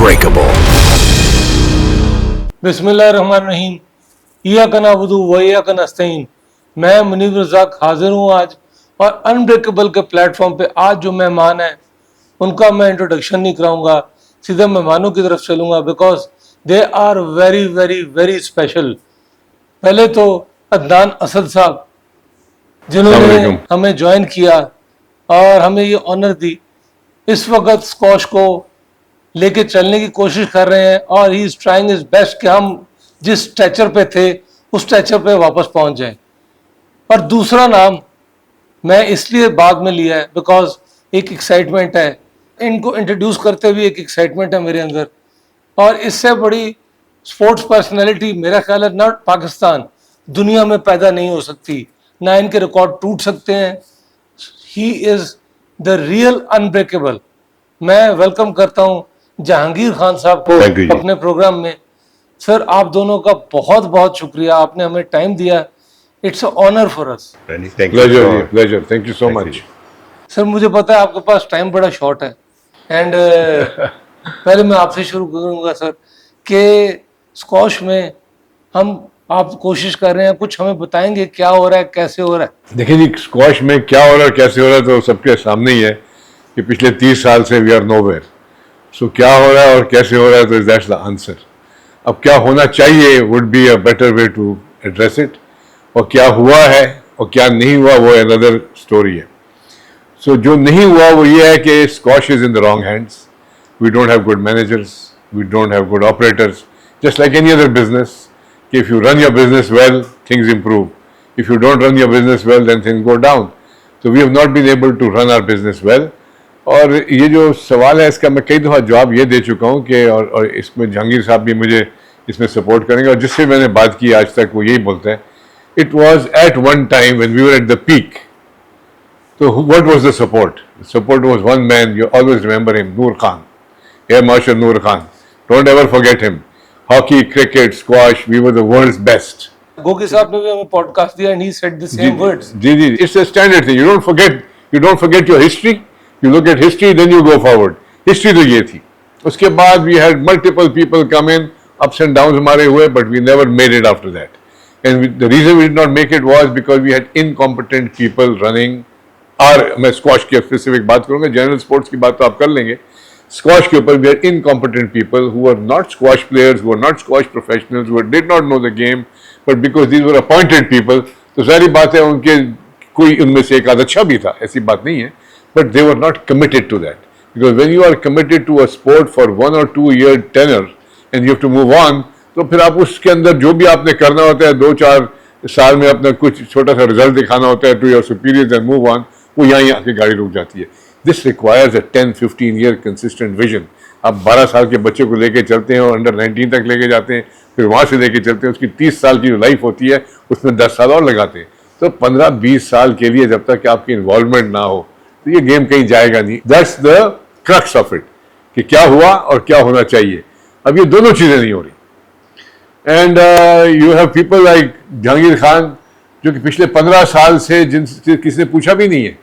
Unbreakable. बिस्मिल्लाहिर्रहमानिर्रहीम। इय्याका नअबुदु व इय्याका नस्तईन। मैं मुनीब रज़ाक हाजिर हूँ आज, और अनब्रेकेबल के प्लेटफॉर्म पे आज जो मेहमान हैं उनका मैं इंट्रोडक्शन नहीं कराऊंगा, सीधे मेहमानों की तरफ चलूंगा, because they are very very very special. पहले तो अदनान असद साहब, जिन्होंने हमें ज्वाइन किया और हमें ये ऑनर दी, इस वक्त स्कॉश को लेके चलने की कोशिश कर रहे हैं, और he is trying his best कि हम जिस स्ट्रेचर पे थे उस स्ट्रेचर पे वापस पहुंच जाएं। और दूसरा नाम मैं इसलिए बाद में लिया है बिकॉज एक एक्साइटमेंट है, इनको इंट्रोड्यूस करते हुए एक एक्साइटमेंट है मेरे अंदर, और इससे बड़ी स्पोर्ट्स पर्सनैलिटी मेरा ख्याल है नॉट पाकिस्तान, दुनिया में पैदा नहीं हो सकती, ना इनके रिकॉर्ड टूट सकते हैं। He is the real unbreakable. मैं वेलकम करता हूं जहांगीर खान साहब को अपने प्रोग्राम में। सर, आप दोनों का बहुत बहुत शुक्रिया, आपने हमें टाइम दिया। It's honour for us. Pleasure, thank you so much. Sir, मुझे पता है आपके पास टाइम बड़ा शॉर्ट है, एंड पहले मैं आपसे शुरू करूंगा सर कि स्कॉश में आप कोशिश कर रहे हैं, कुछ हमें बताएंगे क्या हो रहा है, कैसे हो रहा है? देखिए जी, स्क्वॉश में क्या हो रहा है, कैसे हो रहा है, तो सबके सामने ही है कि पिछले 30 साल से वी आर नोवेयर। सो क्या हो रहा है और कैसे हो रहा है, तो दैट्स द आंसर। अब क्या होना चाहिए would be a better way to address it, और क्या हुआ है और क्या नहीं हुआ वो अनदर स्टोरी है। सो जो नहीं हुआ वो ये है कि squash is in the wrong hands. We don't have good managers, we don't have good operators, just like any other business. If you run your business well, things improve. If you don't run your business well, then things go down. So we have not been able to run our business well. और ये जो सवाल है इसका मैं कई दफ़ा जवाब ये दे चुका हूँ कि और इसमें जहांगीर साहब भी मुझे इसमें सपोर्ट करेंगे, और जिससे मैंने बात की आज तक वो यही बोलते हैं, it was at one time when we were at the peak. तो what was the support? Support was one man, you always remember him, Noor Khan, air marshal Noor Khan. Don't ever forget him. Hockey, cricket, squash, we were the world's best. Gogi Sahib ने भी हमें podcast दिया, and he said the same words. Ji, it's a standard thing. You don't forget your history. You look at history, then you go forward. History तो ये थी। उसके बाद we had multiple people come in, ups and downs हमारे हुए, but we never made it after that. And the reason we did not make it was because we had incompetent people running our, मैं squash की specific बात करूँगा, general sports की बात तो आप कर लेंगे। Squash के ऊपर we had incompetent people who were not squash players, who were not squash professionals, who did not know the game, but because these were appointed people, तो सारी बात है उनके कोई उनमें से एक आध अच्छा भी था, ऐसी बात नहीं है, but they were not committed to that. Because when you are committed to a sport for 1 or 2 year tenure and you have to move on, तो फिर आप उसके अंदर जो भी आपने करना होता है 2-4 साल में अपना कुछ छोटा सा रिजल्ट दिखाना होता है to your superiors and move on, वो यहाँ आके गाड़ी रुक जाती है। This requires a 10-15 year consistent vision. आप 12 साल के बच्चे को लेके चलते हैं और अंडर 19 तक लेके जाते हैं, फिर वहाँ से लेके चलते हैं, उसकी 30 साल की जो लाइफ होती है उसमें 10 साल और लगाते हैं। तो 15-20 साल के लिए जब तक आपकी इन्वॉल्वमेंट ना हो तो ये गेम कहीं जाएगा नहीं। That's the crux of it, कि क्या हुआ और क्या होना चाहिए। अब ये दोनों चीज़ें नहीं हो रही। And you have people like Jahangir Khan, जो कि पिछले 15 साल से जिनसे किसी ने पूछा भी नहीं है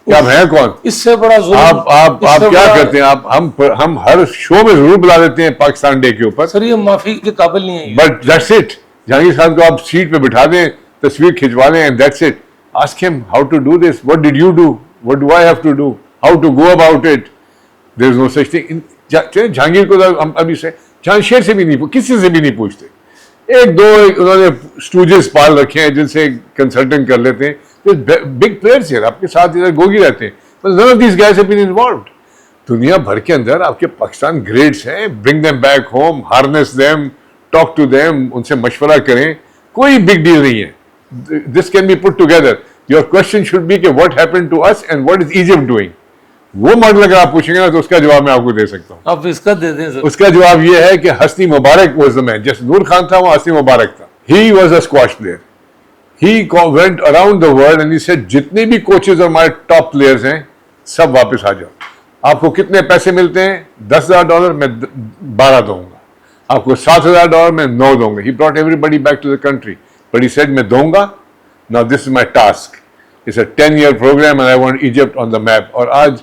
कि आप हैं कौन। इससे बड़ा आप क्या करते हैं? हम हर शो में जरूर बुला देते हैं पाकिस्तान डे के ऊपर। सर, ये माफी के काबिल नहीं है। But that's it. Jahangir Khan को आप सीट पे बिठा दें, तस्वीर खिंचवा दें, and that's it. Ask him how to do this, what did you do, what do I have to do, how to go about it. There is no such thing. Jahangir को हम अभी से जहांगीर से भी नहीं, किसी से भी नहीं पूछते। एक दो उन्होंने स्टूजेस पाल रखे हैं जिनसे कंसल्टिंग कर लेते हैं। बिग प्लेयर्स है आपके साथ, इधर गोगी रहते हैं, but none of these guys have been involved. दुनिया भर के अंदर आपके पाकिस्तान ग्रेड्स हैं, bring them back home, harness them, talk to them, उनसे मशवरा करें, कोई बिग डील नहीं है। This can be put together. Your question should be कि what happened to us and what is Egypt doing? वो मॉडल अगर आप पूछेंगे ना तो उसका जवाब मैं आपको दे सकता हूँ। आप इसका दे दें सर। उसका जवाब ये है कि हस्नी मुबारक was the man. जैसे नूर खान था वो हस्नी मुबारक था। He was a squash player. He went around the world and he said जितने भी कोचेज और हमारे टॉप प्लेयर्स हैं सब वापस आ जाओ। आपको कितने पैसे मिलते हैं? $10,000, मैं 12 दूंगा। आपको $7,000, मैं 9 दूंगा। He brought everybody back to the country, but he said मैं दूंगा। Now this is my task. It's a 10-year program and I want Egypt on the map. और आज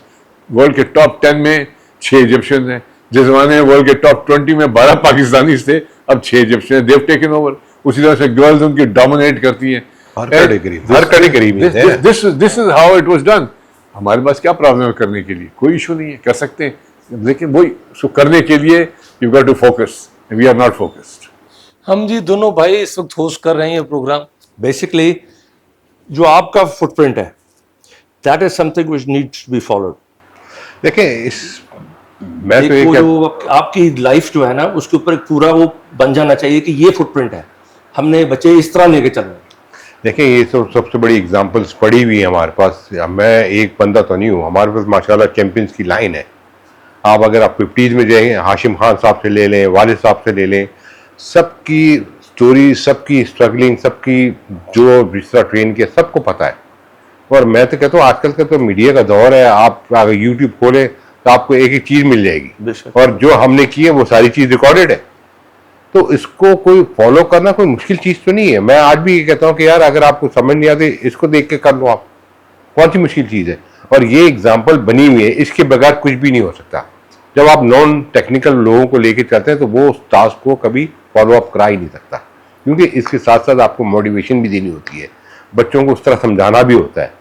वर्ल्ड के टॉप 10 में 6 इजिप्शियंस हैं, जिस जमाने में वर्ल्ड के टॉप 20 में 12 पाकिस्तानी थे, अब 6 जब से देव टेकन ओवर। उसी तरह से गर्ल्स उनकी डोमिनेट करती हैं हर कैटेगरी में। This is how it was done. हमारे पास क्या प्रॉब्लम है करने के लिए? कोई इशू नहीं है, कर सकते हैं, लेकिन वही उसको करने के लिए you got to focus, we are not focused. हम जी दोनों भाई इस वक्त होस्ट कर रहे हैं ये प्रोग्राम। बेसिकली जो आपका फुटप्रिंट है, that is something which needs to be followed. देखें, इस मैं तो एक ये वो कह जो आपकी लाइफ जो है ना, उसके ऊपर एक पूरा वो बन जाना चाहिए कि ये फुटप्रिंट है, हमने बच्चे इस तरह लेके चलना है। देखें, ये सबसे बड़ी एग्जांपल्स पड़ी हुई है हमारे पास। मैं एक बंदा तो नहीं हूँ, हमारे पास माशाल्लाह चैंपियंस की लाइन है। आप अगर आप 50s में जाएंगे, हाशिम खान साहब से ले लें, वालिद साहब से ले लें, सबकी स्टोरी, सबकी स्ट्रगलिंग, सबकी जो जिस तरह ट्रेन किया, सबको पता है। और मैं तो कहता हूँ आजकल का तो मीडिया का दौर है, आप अगर यूट्यूब खोलें तो आपको एक एक चीज़ मिल जाएगी, और जो हमने की है वो सारी चीज़ रिकॉर्डेड है। तो इसको कोई फॉलो करना कोई मुश्किल चीज़ तो नहीं है। मैं आज भी ये कहता हूँ कि यार अगर आपको समझ नहीं आती, इसको देख के कर लो, आप कौन सी मुश्किल चीज़ है। और ये एग्जाम्पल बनी हुई है, इसके बगैर कुछ भी नहीं हो सकता। जब आप नॉन टेक्निकल लोगों को लेके चलते हैं तो वो उस टास्क को कभी फॉलो अप करा ही नहीं सकता, क्योंकि इसके साथ साथ आपको मोटिवेशन भी देनी होती है, बच्चों को उस तरह समझाना भी होता है,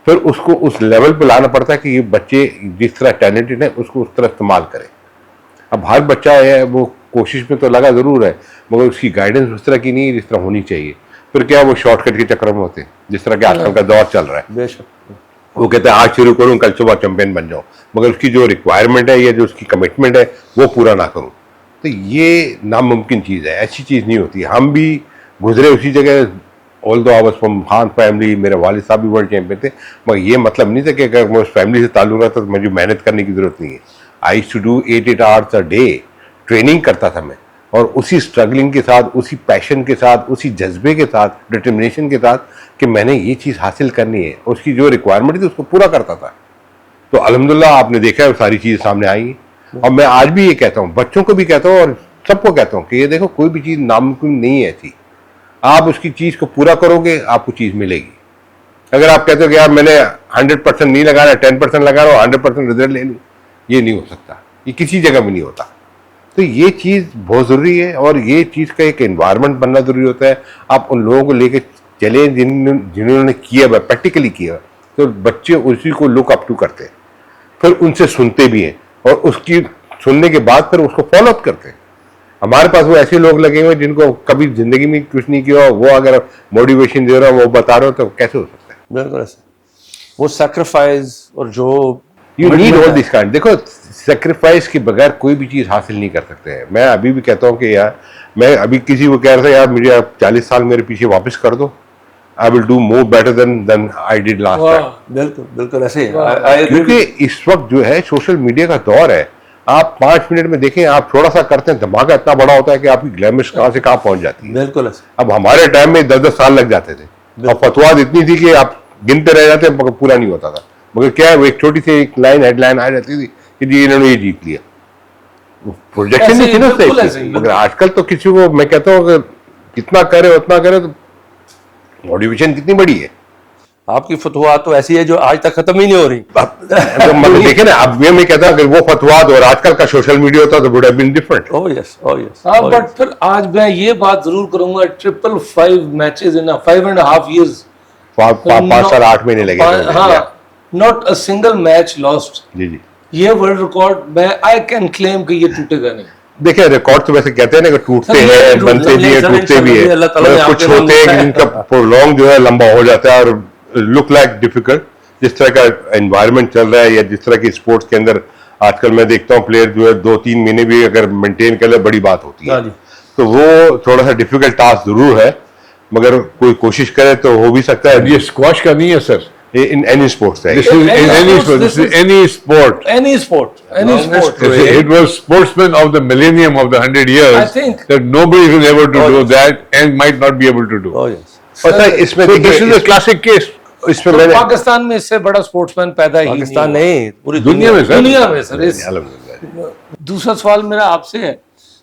फिर उसको उस लेवल पर लाना पड़ता है कि ये बच्चे जिस तरह टैलेंटेड है उसको उस तरह इस्तेमाल करें। अब हर बच्चा है वो कोशिश में तो लगा ज़रूर है, मगर उसकी गाइडेंस उस तरह की नहीं है जिस तरह होनी चाहिए। फिर क्या वो शॉर्टकट के चक्कर में होते हैं, जिस तरह के आजकल का दौर चल रहा है। बेशक वो कहते हैं आज शुरू करूँ कल सुबह चैंपियन बन जाऊँ, मगर उसकी जो रिक्वायरमेंट है या जो उसकी कमिटमेंट है वो पूरा ना करूँ, तो ये नामुमकिन चीज़ है, ऐसी चीज़ नहीं होती। हम भी गुजरे उसी जगह, ऑल दो I was from Khan family, मेरे वालिद साहब भी वर्ल्ड चैंपियन थे, मगर ये मतलब नहीं था कि अगर मैं उस फैमिली से ताल्लुक रखता तो मुझे मेहनत करने की ज़रूरत नहीं है। I used to do 8 hours a day training करता था मैं, और उसी स्ट्रगलिंग के साथ, उसी पैशन के साथ, उसी जज्बे के साथ, डिटर्मिनेशन के साथ कि मैंने ये चीज़ हासिल करनी है, उसकी जो रिक्वायरमेंट थी उसको पूरा करता था। तो अल्हम्दुलिल्लाह आपने देखा है वो सारी चीज़ सामने आई। और मैं आज भी ये कहता हूँ, बच्चों को भी कहता हूँ और सबको कहता हूँ कि ये देखो कोई भी चीज़ नामुमकिन नहीं है थी, आप उसकी चीज़ को पूरा करोगे आपको चीज़ मिलेगी। अगर आप कहते हो कि यार मैंने 100% नहीं लगा रहा, 10% लगा रहा हूँ, 100% रिजल्ट ले लूँ, ये नहीं हो सकता, ये किसी जगह भी नहीं होता। तो ये चीज़ बहुत ज़रूरी है, और ये चीज़ का एक एनवायरनमेंट बनना ज़रूरी होता है। आप उन लोगों को लेके चले जिन्होंने किया हुआ, प्रैक्टिकली किया, तो बच्चे उसी को लुक अप टू करते हैं, फिर उनसे सुनते भी हैं, और उसकी सुनने के बाद फिर उसको फॉलो अप करते हैं। हमारे पास वो ऐसे लोग लगे हुए जिनको कभी जिंदगी में कुछ नहीं किया, वो अगर मोटिवेशन दे रहा हो, वो बता रहे हो, तो कैसे हो सकता है? बिल्कुल ऐसे वो सैक्रिफाइस और जो you need all this kind. देखो, सेक्रीफाइस के बगैर कोई भी चीज़ हासिल नहीं कर सकते हैं। मैं अभी भी कहता हूँ कि यार, मैं अभी किसी को कह रहा था यार मुझे आप 40 साल मेरे पीछे वापस कर दो, I will do more better than I did last time. बिल्कुल बिल्कुल ऐसे ही। क्योंकि इस वक्त जो है सोशल मीडिया का दौर है। आप 5 मिनट में देखें, आप थोड़ा सा करते हैं, धमाका इतना बड़ा होता है कि आपकी ग्लैमर कहाँ से कहाँ पहुंच जाती है। बिल्कुल ऐसे। अब हमारे टाइम में 10-10 साल लग जाते थे, और फतवाद इतनी थी कि आप गिनते रह जाते, मगर पूरा नहीं होता था। मगर क्या है, वो एक छोटी सी एक लाइन हेडलाइन आ जाती थी कि जी इन्होंने ये जीत लिया, प्रोजेक्शन नहीं थी ना सही। मगर आजकल तो किसी को मैं कहता हूँ कितना करे उतना करे, तो मोटिवेशन कितनी बड़ी है। आपकी फतवात तो ऐसी है जो आज तक खत्म ही नहीं हो रही। तो मतलब देखे ना, अब ये मैं कहता हूँ अगर वो फतवाद और आजकल का सोशल मीडिया होता तो would have been different. Oh yes, oh yes. हाँ, बट फिर आज मैं ये बात जरूर करूंगा, 555 मैचेस इन 5.5 years, 5 साल 8 महीने लगे। हाँ, not a single match lost. जी जी, ये वर्ल्ड रिकॉर्ड मैं आई कैन क्लेम कि ये टूटेगा नहीं। देखिए रिकॉर्ड तो वैसे कहते हैं ना कि टूटते हैं, बनते भी हैं, टूटते भी हैं, कुछ होते हैं कि जिनका प्रोलॉन्ग जो है लंबा हो जाता है और लुक लाइक डिफिकल्ट। जिस तरह का एनवायरनमेंट चल रहा है, या जिस तरह की स्पोर्ट्स के अंदर आजकल मैं देखता हूँ प्लेयर जो है 2-3 महीने भी अगर मेंटेन कर ले बड़ी बात होती है। तो वो थोड़ा सा डिफिकल्ट टास्क जरूर है, मगर कोई कोशिश करे तो हो भी सकता है। ये स्क्वाश का नहीं है sir, in any sports, right? This is in any sport. This is any sport. Any sport. Any sport. It was sportsmen of the millennium of the 100 years. I think that nobody is able to do that and might not be able to do. Oh yes. पता है इसमें So this is a classic case. इसमें तो मैंने पाकिस्तान में इससे बड़ा sportsman पैदा ही पाकिस्तान नहीं नहीं, पूरी दुनिया में सर, दुनिया में सर। अल्हम्दुलिल्लाह। दूसरा सवाल मेरा आपसे है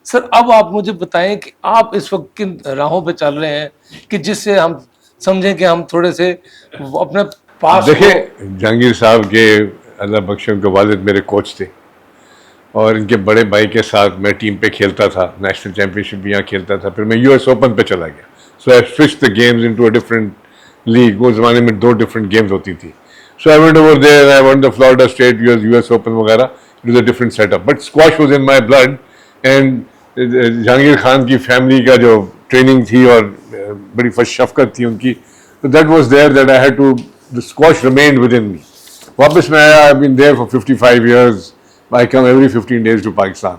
सर, अब आप मुझे बताएं कि आप इस वक्त किन राहों पे चल रहे हैं कि जिससे हम समझें कि हम थोड़े से अपने पास देखिए, जहांगीर साहब के अल्लाह बख्शे उनके वालिद मेरे कोच थे, और इनके बड़े भाई के साथ मैं टीम पे खेलता था, नेशनल चैम्पियनशिप भी यहाँ खेलता था, फिर मैं यूएस ओपन पे चला गया. So I switch the games into a different league. वो ज़माने में 2 डिफरेंट गेम्स होती थी. So I went over there, I won the Florida state US open वगैरह. It was a different setup, but squash was in my blood. And Jahangir Khan की family का जो training थी और बड़ी शफकत थी उनकी, तो that was there that I had to, the squash remained within me. वापस मैं आया, I been there for 55 years. I come every 15 days to Pakistan.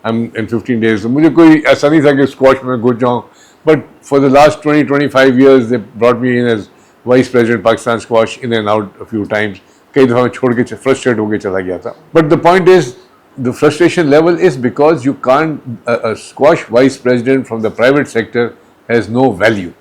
I am in 15 days. तो मुझे कोई ऐसा नहीं था कि स्क्वॉश में घुस जाऊँ, but for the last 20-25 years they brought me in as vice president Pakistan squash, in and out a few times. कई दफ़ा मैं छोड़ के फ्रस्ट्रेट होकर चला गया था. But the point is, the frustration level is because you can't, a squash vice president from the private sector has no value.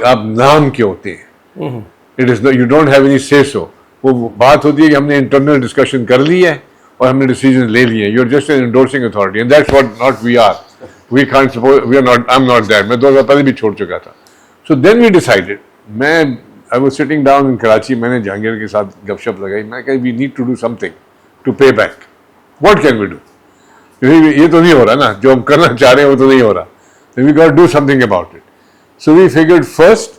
आप नाम के होते हैं. It is no, you don't have any say so. वो बात होती है कि हमने internal discussion कर ली है और हमने decision ले लिए हैं. You're just an endorsing authority, and that's what not we are. We can't suppose, we are not, I'm not that. मैं 2000 पहले भी छोड़ चुका था. So then we decided, I was sitting down in Karachi, मैंने जहांगीर के साथ गपशप लगाई. मैं कहा we need to do something to pay back. What can we do? ये तो नहीं हो रहा ना, जो हम करना चाह रहे हैं वो तो नहीं हो रहा. Then we got to do something about it. So we figured first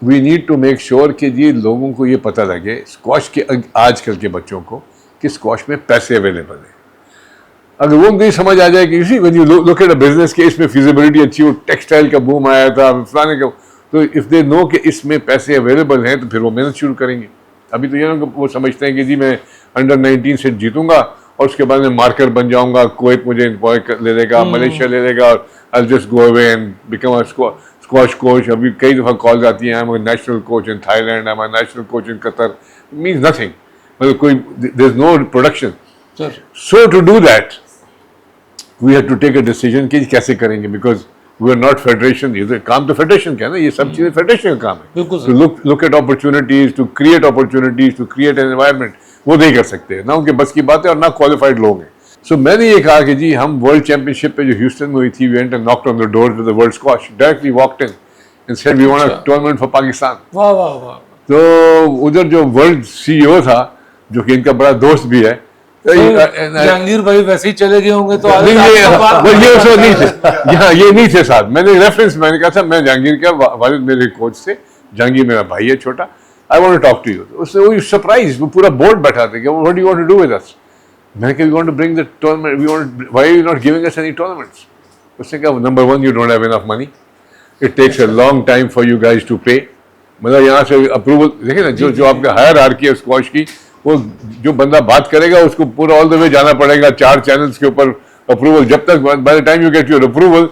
we need to make sure कि ये लोगों को ये पता लगे, स्क्वॉश के आजकल के बच्चों को, कि स्क्वॉश में पैसे अवेलेबल हैं. अगर वो उनको ये समझ आ जाए कि इसी when you look at a business के इसमें feasibility अच्छी हो, टेक्सटाइल का बूम आया था, फलाने का, तो if they know कि इसमें पैसे अवेलेबल हैं तो फिर वो मेहनत शुरू करेंगे. अभी तो ये ना वो समझते हैं कि जी मैं अंडर 19 से जीतूंगा और उसके बाद मैं मार्कर बन जाऊंगा, कोई मुझे एम्प्लॉय ले लेगा, मलेशिया ले लेगा, और I just go away and become a squash coach. अभी कई दफ़ा कॉल आती हैं, I am a national coach in Thailand, I am a national coach in Qatar. Means nothing. मतलब कोई, there is no production. So to do that we had to take a decision कि कैसे करेंगे, because we are not federation. ये काम तो federation का है ना, ये सब चीज़ें फेडरेशन का काम है. बिल्कुल. To look at opportunities, to create opportunities, to create an environment, वो नहीं कर सकते, ना उनके बस की बात है और ना क्वालिफाइड लोग हैं. सो मैंने ये कहा कि जी हम वर्ल्ड चैंपियनशिप पे जो ह्यूस्टन में हुई थी, we went and knocked on the door to the world squash, directly walked in and said we want a tournament for Pakistan. वाह वाह वाह. तो उधर जो वर्ल्ड सीईओ था, जो कि इनका बड़ा दोस्त भी है, जहांगीर भाई वैसे ही चले गए होंगे तो नहीं, ये नहीं थे साथ. मैंने रेफरेंस, मैंने कहा था मैं जहांगीर का वालिद मेरे कोच थे, जहांगीर मेरा भाई है छोटा, I want to talk to you. उससे वो सरप्राइज, वो पूरा बोर्ड बैठा था कि what do you want to do with us? मैंने कहा we want to bring the tournament. Why are you not giving us any tournaments? उसने कहा number one, you don't have enough money. It takes a long time for you guys to pay. मतलब यहाँ से approval देखिए ना, जो आपका hierarchy है स्क्वॉश की, वो जो बंदा बात करेगा उसको पूरा ऑल द वे जाना पड़ेगा 4 चैनल्स के ऊपर अप्रूवल. जब तक by the time you get your approval,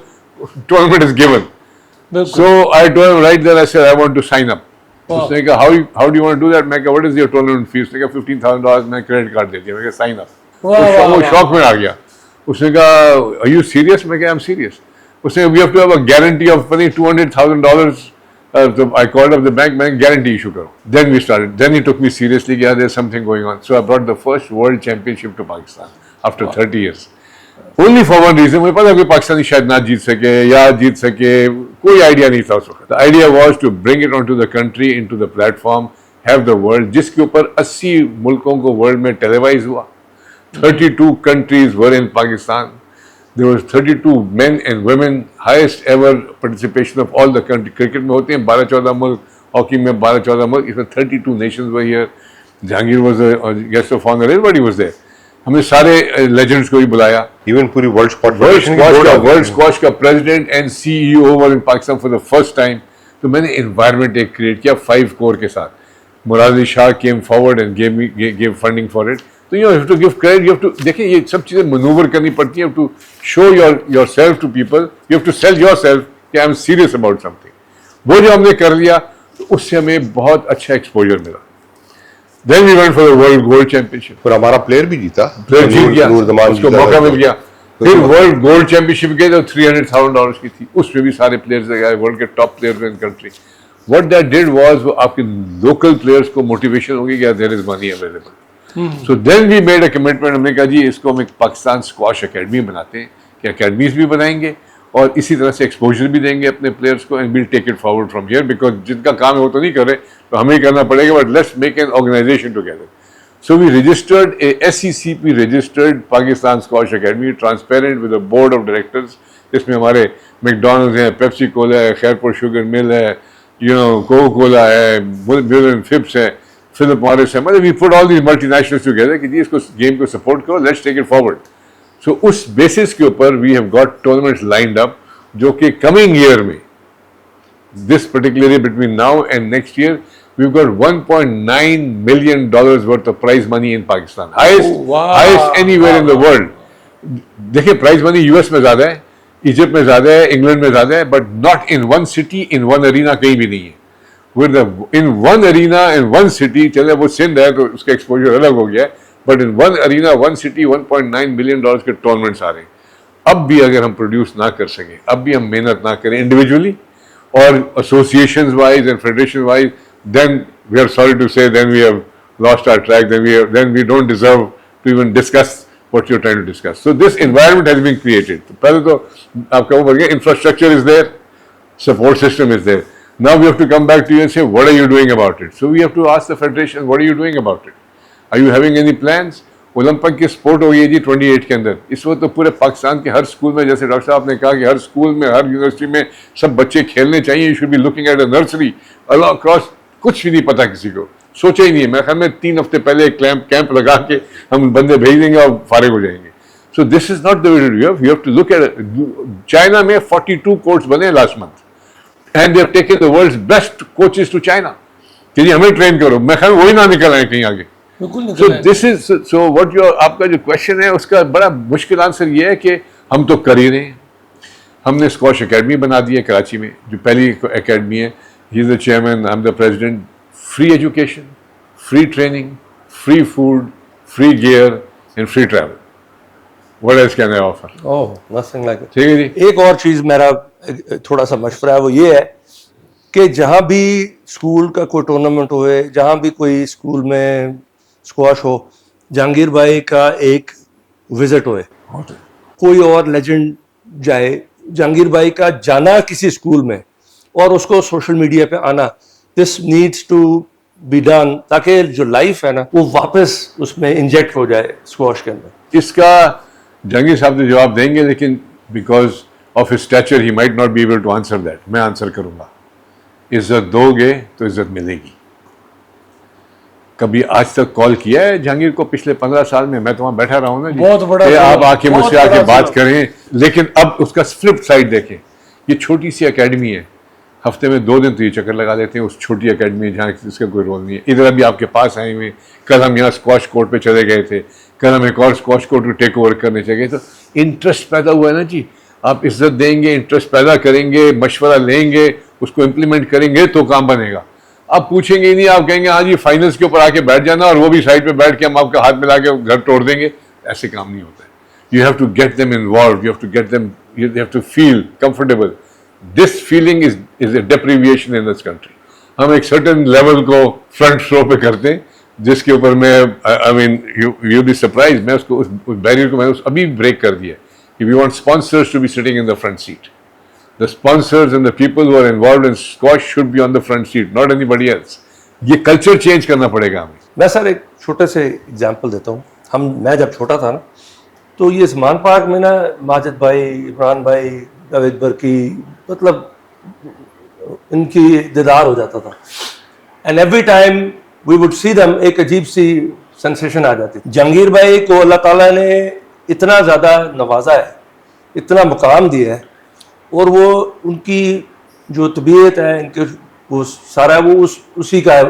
tournament is given. So I told him right there, I said I want to sign up. उसने कहा how do you want to do that? मैं कहा what is your tournament fees? उसने कहा $15,000. मैं credit card दे दिया. मैं कहा sign up. वो शॉक में आ गया. उसने कहा are you serious? मैं कहा I'm serious. उसने we have to have a guarantee of $200,000. So I called up the bank. मैंने guarantee issue करो. Then we started. Then he took me seriously. Yeah, there's something going on. So I brought the first world championship to Pakistan after 30 years. Only for one reason. मुझे पता है कि पाकिस्तानी शायद ना जीत सके या जीत सके, कोई आइडिया नहीं था उस वक्त. The idea was to bring it onto the country, into the platform, have the world, जिसके ऊपर 80 मुल्कों को वर्ल्ड में टेलीवाइज हुआ. 32 countries were in Pakistan. There was 32 men and women, highest ever participation of all the country. Cricket में होते हैं 12-14 मुल्क, हॉकी में 12-14 मुल्क, इसमें 32 nations were here. Jahangir was a guest of honor. Everybody was there. हमने सारे लेजेंड्स को भी बुलाया. इवन पूरी वर्ल्ड स्क्वॉश का president and CEO were in Pakistan for the first time. तो मैंने एनवायरनमेंट एक क्रिएट किया 5 कोर के साथ. Murad Ali Shah came forward and give funding for it. तो you have to give credit, you have to, देखिए ये सब चीजें मनूवर करनी पड़ती है. To show yourself to people, you have to sell yourself कि I am serious about something. वो जो हमने कर लिया तो उससे हमें बहुत अच्छा एक्सपोजर मिला. Then we went for the World Gold Championship. पर हमारा प्लेयर भी जीता, प्लेयर जीत गया, उसको मौका मिल गया. फिर वर्ल्ड गोल्ड चैंपियनशिप गए तो $300,000 की थी. उसमें भी सारे प्लेयर्स गए, वर्ल्ड के top players in country. What that did was, वो आपके लोकल प्लेयर्स को मोटिवेशन होगी कि there is money available. So then we made a commitment. हमने कहा जी इसको हम एक पाकिस्तान स्क्वॉश एकेडमी बनाते हैं, कि एकेडमीज भी बनाएंगे और इसी तरह से एक्सपोजर भी देंगे अपने प्लेयर्स को. And will take it forward from here, because जिनका काम है वो तो नहीं कर रहे, तो हमें ही करना पड़ेगा. But let's make an organisation together. So we registered a SECP registered Pakistan Squash Academy, transparent with a board of directors. इसमें हमारे मैकडॉनल्ड्स है, पेप्सी कोला है, खैरपुर शुगर मिल है, कोको कोला है, बिल फिप्स है, फिलिप मॉरिस है. मतलब we put all these multinationals together कि जी इसको गेम को सपोर्ट करो, let's take it forward. So उस बेसिस के ऊपर we have got tournaments lined up जो कि कमिंग ईयर में, this particularly between now and next year, we've got $1.9 million worth of prize money in Pakistan. Highest anywhere in the world. देखिए prize money US में ज्यादा है, Egypt में ज्यादा है, इंग्लैंड में ज्यादा है, but not in one city, in one arena कहीं भी नहीं है. In one arena in one city, चले वो सिंध है तो उसका एक्सपोजर अलग हो गया है, but in one arena one city $1.9 million के टूर्नामेंट्स आ रहे हैं. अब भी अगर हम प्रोड्यूस ना कर सकें, अब भी हम मेहनत ना करें individually or associations wise and federation wise, then we are sorry to say, then we have lost our track, then we don't deserve to even discuss what you're trying to discuss. So this environment has been created. पहले तो आपका वो बढ़ गया, infrastructure is there, support system is there. Now we have to come back to you and say, what are you doing about it? So we have to ask the federation, what are you doing about it? Are you having any plans? Olympic की sport हो गई है जी 28 के अंदर. इस वक्त तो पूरे पाकिस्तान के हर स्कूल में, जैसे डॉक्टर साहब ने कहा कि हर स्कूल में, हर यूनिवर्सिटी में सब बच्चे खेलने चाहिए. You should be looking at a nursery all across. कुछ भी नहीं पता किसी को, सोचा ही नहीं है. मैं ख्याल में 3 हफ्ते पहले एक कैंप लगा के हम बंदे भेज देंगे और फारिग हो जाएंगे. So this is not the way to do. You have to look at. China में 42 कोर्ट्स बने last month and they have taken the world's best coaches to China कि जी हमें ट्रेन करो. मैं ख्याल वही ना निकल आए कहीं आगे. So this is so what your आपका जो क्वेश्चन है उसका बड़ा मुश्किल आंसर ये है कि हम तो कर ही रहे हैं. हमने स्क्वॉश एकेडमी बना दी है कराची में, जो पहली एकेडमी है. He is the chairman, I am the president. Free education, free training, free food, free gear and free travel. What else can I offer? Oh, nothing like it. ठीक है जी. एक और चीज मेरा थोड़ा सा मशवरा है, वो ये है कि जहाँ भी स्कूल का कोई टूर्नामेंट होए, जहाँ भी कोई स्कूल में स्क्वाश हो, जहांगीर भाई का एक विजिट होए, कोई और लेजेंड जाए, जहांगीर भाई का जाना किसी स्कूल में और उसको सोशल मीडिया पे आना, this needs to be done, ताकि जो लाइफ है ना वो वापस उसमें इंजेक्ट हो जाए स्क्वाश के अंदर. इसका जहांगीर साहब तो जवाब देंगे, लेकिन because of his stature he might not be able to answer that. मैं आंसर करूंगा. इज्जत दोगे तो इज्जत मिलेगी. कभी आज तक कॉल किया है जहांगीर को पिछले 15 साल में? मैं तो वहां बैठा रहा हूं ना जी. बहुत बड़ा आप आके मुझसे आके बात करें. लेकिन अब उसका फ्लिप साइड देखें. ये छोटी सी एकेडमी है, हफ्ते में 2 दिन तो ये चक्कर लगा लेते हैं उस छोटी एकेडमी जहाँ इसका कोई रोल नहीं है. इधर अभी आपके पास आए हुए, कल हम यहाँ स्क्वॉश कोर्ट पे चले गए थे, कल हम एक और स्क्वॉश कोर्ट को टेक ओवर करने चले गए. तो इंटरेस्ट पैदा हुआ है ना जी. आप इज्जत देंगे, इंटरेस्ट पैदा करेंगे, मशवरा लेंगे, उसको इम्प्लीमेंट करेंगे तो काम बनेगा. आप पूछेंगे ही नहीं, आप कहेंगे हाँ जी फाइनल्स के ऊपर आके बैठ जाना और वो भी साइड पे बैठ के हम आपका हाथ मिला के घर तोड़ देंगे. ऐसे काम नहीं होता है. You have to get them involve, you have to get them, you have to feel comfortable. This feeling is a deprivation in this country. हम एक सर्टेन लेवल को फ्रंट रो पे करते हैं जिसके ऊपर मैं I mean you be surprise. मैं उसको उस बैरियर को मैंने अभी ब्रेक कर दिया कि we want sponsors to be sitting in the front seat. The sponsors and the people who are involved in squash should be on the front seat, not anybody else. ये culture change करना पड़ेगा हमें. मैं sir एक छोटे से example देता हूँ. मैं जब छोटा था ना, तो ये ज़मान पार्क में ना माजिद भाई, इमरान भाई, जावेद बरकी, मतलब इनकी दीदार हो जाता था. And every time we would see them, एक अजीब सी सेंसेशन आ जाती. जहांगीर भाई को अल्लाह ताला ने इतना ज़्यादा नवाजा है, इतना मुकाम दिया है, और वो उनकी जो तबीयत है, इनके वो सारा वो उसी का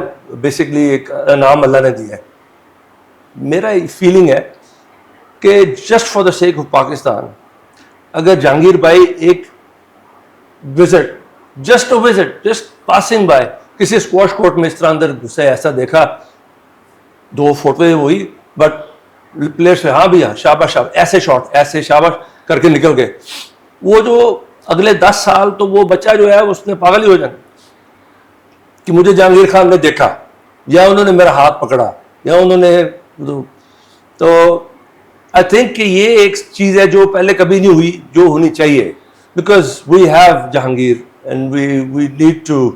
बेसिकली एक नाम अल्लाह ने दिया है. मेरा फीलिंग है कि just for the sake of Pakistan, अगर जहांगीर भाई एक visit, just a visit, just passing by किसी स्क्वॉश कोर्ट में इस तरह अंदर घुसे, ऐसा देखा, 2 फोटो हुई, बट प्लेयर्स से हाँ भैया शाबाश शाबाश, ऐसे शॉट, ऐसे शाबाश करके निकल गए. वो जो अगले 10 साल तो वो बच्चा जो है उसने पागल ही हो जाना कि मुझे जहांगीर खान ने देखा, या उन्होंने मेरा हाथ पकड़ा, या उन्होंने. तो आई थिंक कि ये एक चीज़ है जो पहले कभी नहीं हुई, जो होनी चाहिए. Because we have Jahangir and we need to,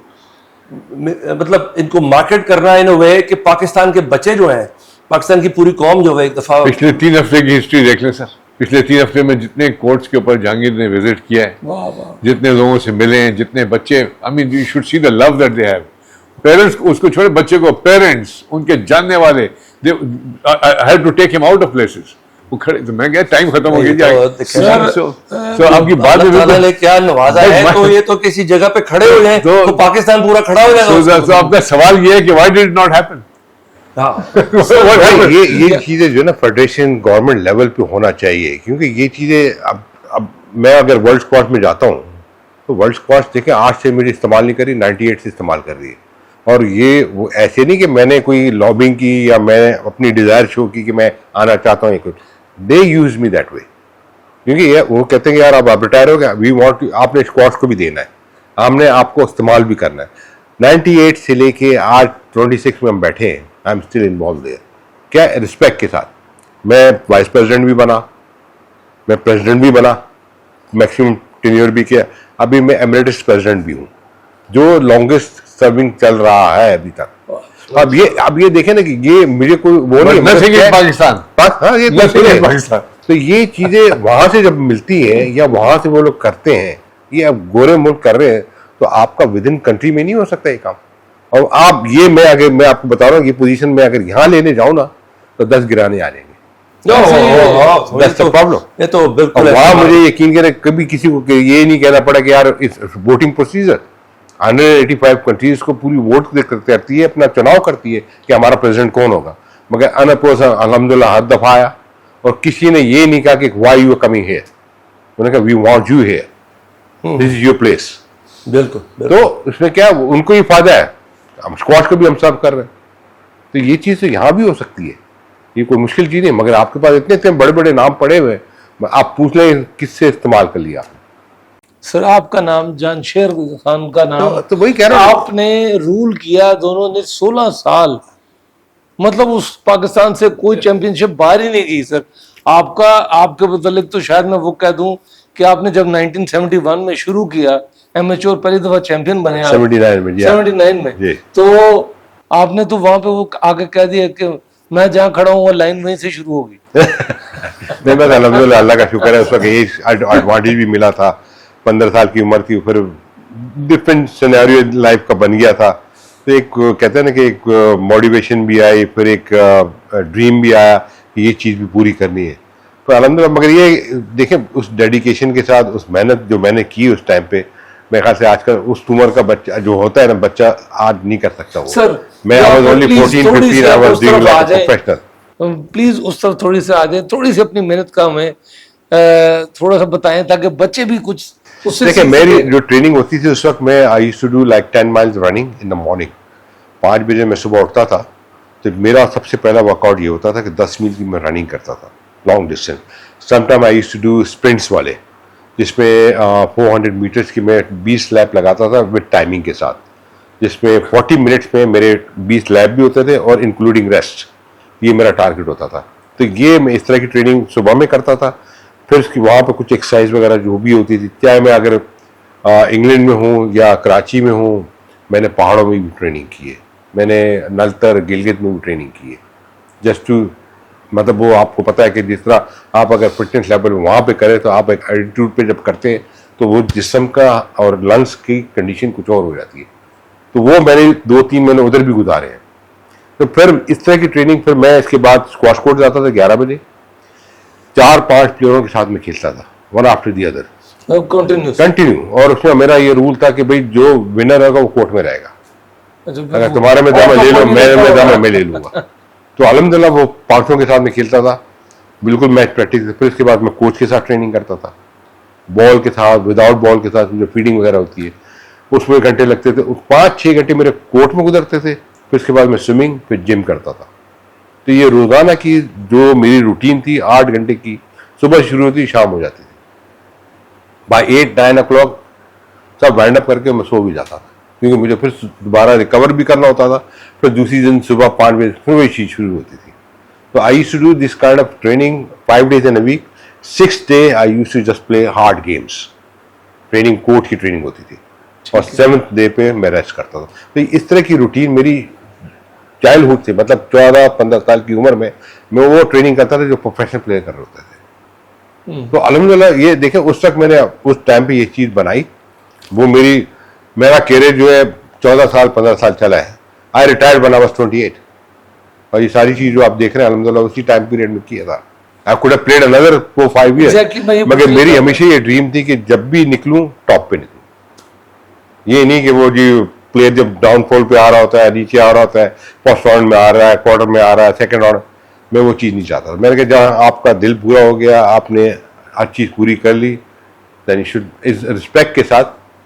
मतलब इनको मार्केट करना इन अ वे कि पाकिस्तान के बच्चे जो हैं पाकिस्तान की पूरी कौम जो है एक दफा पिछले 3 हफ्ते की हिस्ट्री देख लें सर। पिछले 3 हफ्ते में जितने कोर्ट्स के ऊपर जहांगीर ने विजिट किया है, वाह वाह, जितने लोगों से मिले हैं, जितने बच्चे, I mean you should see the love that they have. Parents उसको छोड़े, बच्चे को पेरेंट्स, उनके जानने वाले, they have to take him out of places. वो खड़े, तो मैं क्या टाइम खत्म हो गया। सो आपकी बात अल्लाह ताला ने क्या नवाजा है, तो ये तो किसी जगह पे खड़े हो जाए तो पाकिस्तान पूरा खड़ा हो जाएगा। तो आपका सवाल ये है कि why did it not happen? हाँ ये चीजें जो है ना फेडरेशन गवर्नमेंट लेवल पे होना चाहिए, क्योंकि ये चीजें अब मैं अगर वर्ल्ड स्क्वाश में जाता हूँ तो वर्ल्ड स्क्वाश देखें आज से मेरी इस्तेमाल नहीं करी, 98 से इस्तेमाल कर रही है। और ये वो ऐसे नहीं कि मैंने कोई लॉबिंग की या मैं अपनी डिजायर शो की कि मैं आना चाहता हूँ, कुछ दे यूज मी दैट वे। क्योंकि ये वो कहते हैं कि यार अब आप रिटायर हो गया, वी वांट, आपने स्क्वाश को भी देना है, हमने आपको इस्तेमाल भी करना है। 98 से लेके आज 26 में हम बैठे हैं, I am still involve there. क्या रिस्पेक्ट के साथ मैं वाइस प्रेसिडेंट भी बना, मैं प्रेसिडेंट भी बना, मैक्सिमम टेन्योर भी किया, अभी मैं एमरेटस प्रेसिडेंट भी हूँ, जो लॉन्गेस्ट सर्विंग चल रहा है अभी तक। अब ये देखें ना कि ये मुझे कोई वो नहीं है पाकिस्तान। हाँ ये पाकिस्तान। तो ये चीजें वहां से जब मिलती हैं या वहां से वो लोग करते हैं, ये अब गोरे मुल्क कर रहे हैं, तो आपका विद इन कंट्री में नहीं हो सकता ये काम। और आप ये मैं आपको बता रहा हूँ, ये पोजीशन में अगर यहाँ लेने जाऊँ ना तो 10 गिराने आ जाएंगे। That's the problem। ये तो बिल्कुल वहां मुझे यकीन करें कभी किसी को ये नहीं कहना पड़ा कि यार इस वोटिंग प्रोसीजर 185 कंट्रीज को पूरी वोट करती है, अपना चुनाव करती है कि हमारा प्रेसिडेंट कौन होगा, मगर अनअपोज अल्हम्दुलिल्लाह हर दफा आया और किसी ने ये नहीं कहा कि why you are coming here. उन्होंने कहा we want you here, this is your place. बिल्कुल। तो उसमें क्या उनको ही फायदा है, हम स्क्वाश को भी हम सर्व कर रहे हैं। तो ये चीज तो यहाँ भी हो सकती है, ये कोई मुश्किल चीज नहीं। मगर आपके पास इतने बड़े बड़े नाम पड़े हुए, आप पूछ लें किससे इस्तेमाल कर लिया आपने। सर आपका नाम जानशेर खान का नाम, तो वही कह रहा हूं। आपने रूल किया दोनों ने 16 साल, मतलब उस पाकिस्तान से कोई चैंपियनशिप बाहर ही नहीं गई सर। आपके मुतालिक तो शायद मैं वो कह दूं कि आपने जब 1971 में शुरू किया, एमेच्योर पहली दफा चैंपियन बने 79 में, तो आपने तो वहां पे वो आगे कह दिया कि मैं जहाँ खड़ा हूँ वो लाइन वहीं से शुरू होगी। नहीं, बस अल्हम्दुलिल्लाह अल्लाह का शुक्र है, उस वक्त एज एडवांटेज भी मिला था, 15 साल की उम्र थी, फिर डिफरेंट सिनेरियो लाइफ का बन गया था। तो एक कहते हैं ना कि एक मोटिवेशन भी आई, फिर एक ड्रीम भी आया कि ये चीज़ भी पूरी करनी है। तो अल्हम्दुलिल्लाह, मगर ये देखें उस डेडिकेशन के साथ, उस मेहनत जो मैंने की उस टाइम पे, मेरे ख्याल से आजकल उस उम्र का बच्चा जो होता है ना, बच्चा आज नहीं कर सकता वो। सर मैं I was only 14-15, I was doing like professional. Please उस तरफ थोड़ी सी आ जाए, थोड़ी सी अपनी मेहनत का हमें थोड़ा सा बताएं ताकि बच्चे भी कुछ उससे देखिए मेरी जो ट्रेनिंग होती थी उस वक्त, मैं I used to do like 10 miles running in the morning. 5 बजे मैं सुबह उठता था, तो मेरा सबसे पहला वर्कआउट ये होता था कि 10 मील की मैं रनिंग करता था, long distance. Sometime I used to do sprints वाले, जिसमें 400 मीटर्स की मैं 20 लैप लगाता था विद टाइमिंग के साथ, जिसमें 40 मिनट्स में मेरे 20 लैप भी होते थे और इंक्लूडिंग रेस्ट। ये मेरा टारगेट होता था। तो ये मैं इस तरह की ट्रेनिंग सुबह में करता था। फिर उसकी वहाँ पर कुछ एक्सरसाइज वगैरह जो भी होती थी, चाहे मैं अगर इंग्लैंड में हूँ या कराची में हूँ, मैंने पहाड़ों में भी ट्रेनिंग की है, मैंने नलतर गिलगित में भी ट्रेनिंग की है, जस्ट टू, मतलब वो आपको पता है कि जिस तरह आप अगर फिटनेस लेवल वहाँ पे करें, तो आप एक एल्टीट्यूड पे जब करते हैं तो वो जिस्म का और लंग्स की कंडीशन कुछ और हो जाती है। तो वो मैंने 2-3 महीने उधर भी गुजारे हैं। तो फिर इस तरह की ट्रेनिंग, फिर मैं इसके बाद स्क्वाश कोर्ट जाता था 11 बजे, 4-5 प्लेयरों के साथ में खेलता था, one after the other, continue. और उसमें मेरा ये रूल था कि भाई जो विनर होगा वो कोर्ट में रहेगा, अगर तुम्हारे में दम है ले लो, मेरे में दम है मैं ले लूंगा। तो अल्हम्दुलिल्लाह वो 500 के साथ में खेलता था, बिल्कुल मैच प्रैक्टिस। फिर उसके बाद मैं कोच के साथ ट्रेनिंग करता था, बॉल के साथ, विदाउट बॉल के साथ, जो फीडिंग वगैरह होती है उसमें घंटे लगते थे। 5-6 घंटे मेरे कोर्ट में गुजरते थे। फिर उसके बाद मैं स्विमिंग, फिर जिम करता था। तो ये रोजाना की जो मेरी रूटीन थी 8 घंटे की, सुबह शुरू होती शाम हो जाती थी। बाय 8-9 o'clock सब वाइंड अप करके मैं सो भी जाता था, क्योंकि मुझे फिर दोबारा रिकवर भी करना होता था। फिर दूसरी दिन सुबह 5 बजे फिर वही चीज शुरू होती थी। तो I used to do this kind of training 5 days in a week। 6th day I used to just play hard games. Training court की ट्रेनिंग होती थी, और 7th day पे मैं रेस्ट करता था। तो इस तरह की रूटीन मेरी चाइल्डहुड से, मतलब 14-15 साल की उम्र में मैं वो ट्रेनिंग करता था जो प्रोफेशनल प्लेयर कर रहे होते थे। तो अल्हम्दुलिल्लाह ये देखें, उस तक मैंने उस टाइम पे ये चीज़ बनाई। वो मेरा कैरियर जो है 14 साल 15 साल चला है। आई रिटायर्ड when I was 28, और ये सारी चीज़ जो आप देख रहे हैं अल्हम्दुलिल्लाह उसी टाइम पीरियड में किया था। I could have played another 4-5 years, Exactly, मैं ये मगर पूछना मेरी चाहता हमेशा ये ड्रीम थी कि जब भी निकलूं टॉप पे निकलूं। ये नहीं कि वो जी प्लेयर जब डाउनफॉल पे आ रहा होता है, नीचे आ रहा होता है, फर्स्ट राउंड में आ रहा है, क्वार्टर में आ रहा है, सेकंड राउंड, मैं वो चीज़ नहीं चाहता। मैंने कहा जहाँ आपका दिल पूरा हो गया, आपने हर चीज़ पूरी कर ली, देन यू शुड इस रिस्पेक्ट के साथ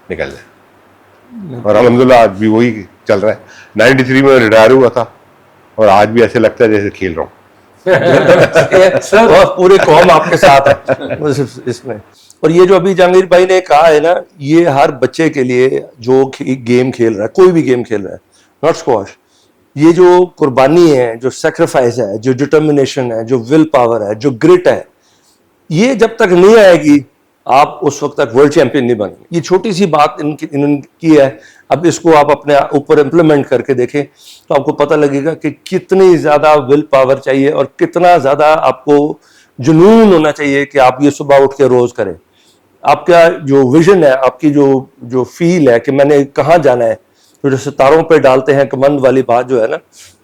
निकल जाए। और अल्हम्दुलिल्लाह आज भी वही चल रहा है। 93 में रिटायर हुआ था और आज भी ऐसे लगता है जैसे खेल रहा हूँ। सर और पूरी कौम आपके साथ है इसमें। और ये जो अभी जहांगीर भाई ने कहा है ना, ये हर बच्चे के लिए जो गेम खेल रहा है, कोई भी गेम खेल रहा है, नॉट स्क्वॉश, ये जो कुर्बानी है, जो सेक्रीफाइस है, जो डिटर्मिनेशन है, जो विल पावर है, जो ग्रिट है, ये जब तक नहीं आएगी आप उस वक्त तक वर्ल्ड चैंपियन नहीं बनेंगे। ये छोटी सी बात इन्होंने की है, अब इसको आप अपने ऊपर इम्प्लीमेंट करके देखें तो आपको पता लगेगा कि कितनी ज्यादा विल पावर चाहिए और कितना ज्यादा आपको जुनून होना चाहिए कि आप ये सुबह उठ के रोज करें। आपका जो विजन है, आपकी जो फील है कि मैंने कहाँ जाना है, तो जो सितारों पे डालते हैं कमंद वाली बात जो है ना,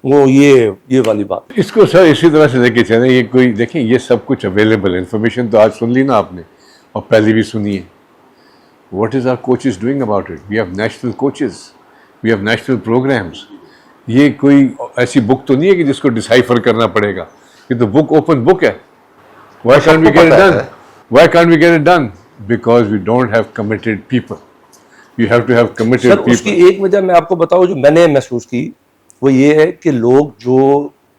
वो ये वाली बात। इसको सर इसी तरह से लेके चलें। ये कोई देखें, ये सब कुछ अवेलेबल इन्फॉर्मेशन तो आज सुन ली ना आपने, और पहले भी सुनी है। What is our coaches doing about it? We have national coaches, we have national programs. ये कोई ऐसी बुक तो नहीं है कि जिसको डिसाइफर करना पड़ेगा। ये तो बुक ओपन बुक है। Why can't we get it done? Why can't we get it done? Because we don't have committed people. You have to have committed sir people. उसकी एक वजह मैं आपको बताऊं जो मैंने महसूस की, वो ये है कि लोग जो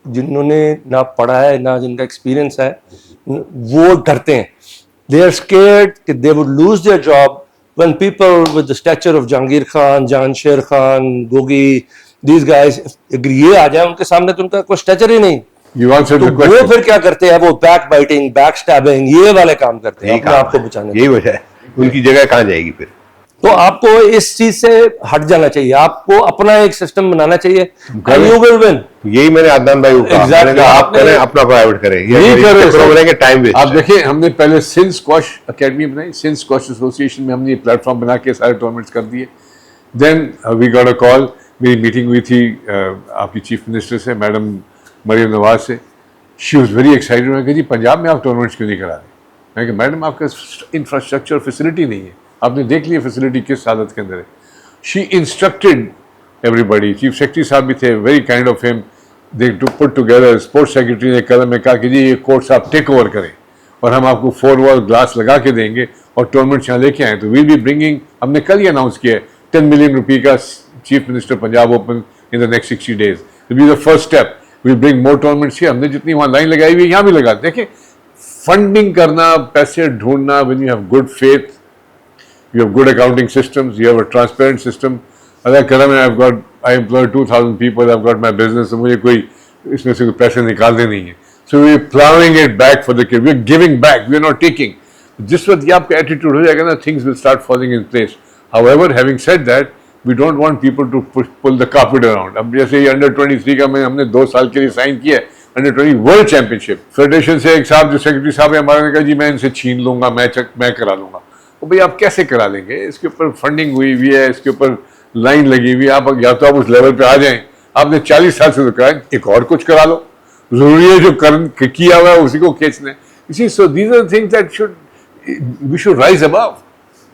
जिन्होंने ना पढ़ा है ना जिनका एक्सपीरियंस है, वो डरते हैं। They are scared that they would lose their job when people with the stature of Jahangir Khan, Jahan Sher Khan, Gogi, these guys, अगर ये आ जाए उनके सामने तो उनका कोई स्टेचर ही नहीं। You answered तो the question. वो फिर क्या करते हैं, वो बैक बाइटिंग, बैक स्टैबिंग, ये वाले काम करते हैं अपने आप को बचाने। यही वजह है, उनकी जगह कहाँ जाएगी फिर। तो आपको इस चीज से हट जाना चाहिए, आपको अपना एक सिस्टम बनाना चाहिए, and you will win। यही मैंने अदनान भाई को कहा, मैंने कहा आप करें अपना प्राइवेट करें, यही कर रहे हैं टाइम वेस्ट। आप देखिए, हमने पहले सिंध स्क्वॉश अकेडमी बनाई, सिंध स्क्वॉश एसोसिएशन में हमने ये प्लेटफॉर्म बना के सारे टूर्नामेंट्स कर दिए। Then we got a call, मेरी मीटिंग हुई थी आपकी चीफ मिनिस्टर से, मैडम मरियम नवाज से। She was very excited. मैंने कहा जी पंजाब में आप टूर्नामेंट्स क्यों नहीं करा रहे? मैंने कहा मैडम आपका इंफ्रास्ट्रक्चर फैसिलिटी नहीं है, आपने देख लिया फैसिलिटी किस हालत के अंदर है। She instructed everybody, chief secretary साहब भी थे, very kind of him. They to put together, sports secretary ने कलम में कहा कि जी ये कोर्ट्स आप टेक ओवर करें और हम आपको 4 वॉल ग्लास लगा के देंगे और टूर्नामेंट यहाँ लेके आए। तो वील बी ब्रिंगिंग, हमने कल ही अनाउंस किया है 10 मिलियन रुपये का chief minister Punjab open in the next 60 days। तो be the first step, we bring more tournaments here. हमने जितनी वहाँ लाइन लगाई हुई है यहाँ भी लगा। देखिए फंडिंग करना, पैसे ढूंढना, when you have good faith, you have good accounting systems, you have a transparent system। अगर कलम में I employ 2,000 people, I've got my business, तो मुझे कोई इसमें से कोई पैसे निकालने नहीं है। So we are plowing it back for the kid, we are giving back, we are not taking। जिस वक्त ये आपका attitude हो जाएगा ना, things will start falling in place। However, having said that, we don't want people to pull the carpet around। अब जैसे ये अंडर 23 का हमने 2 साल के लिए साइन किया है, अंडर 20 वर्ल्ड चैंपियनशिप। फेडरेशन से एक साहब जो सेक्रेटरी साहब है हमारे ने कहा जी मैं इनसे छीन लूंगा, मैं करा लूंगा। तो भाई आप कैसे करा लेंगे? इसके ऊपर फंडिंग हुई हुई है, इसके ऊपर लाइन लगी हुई है। आप या तो आप उस लेवल पे आ जाएं, आपने 40 साल से तो कराया, एक और कुछ करा लो। जरूरी है जो किया हुआ है उसी को खींचना है। इसी so these are things that we should rise above.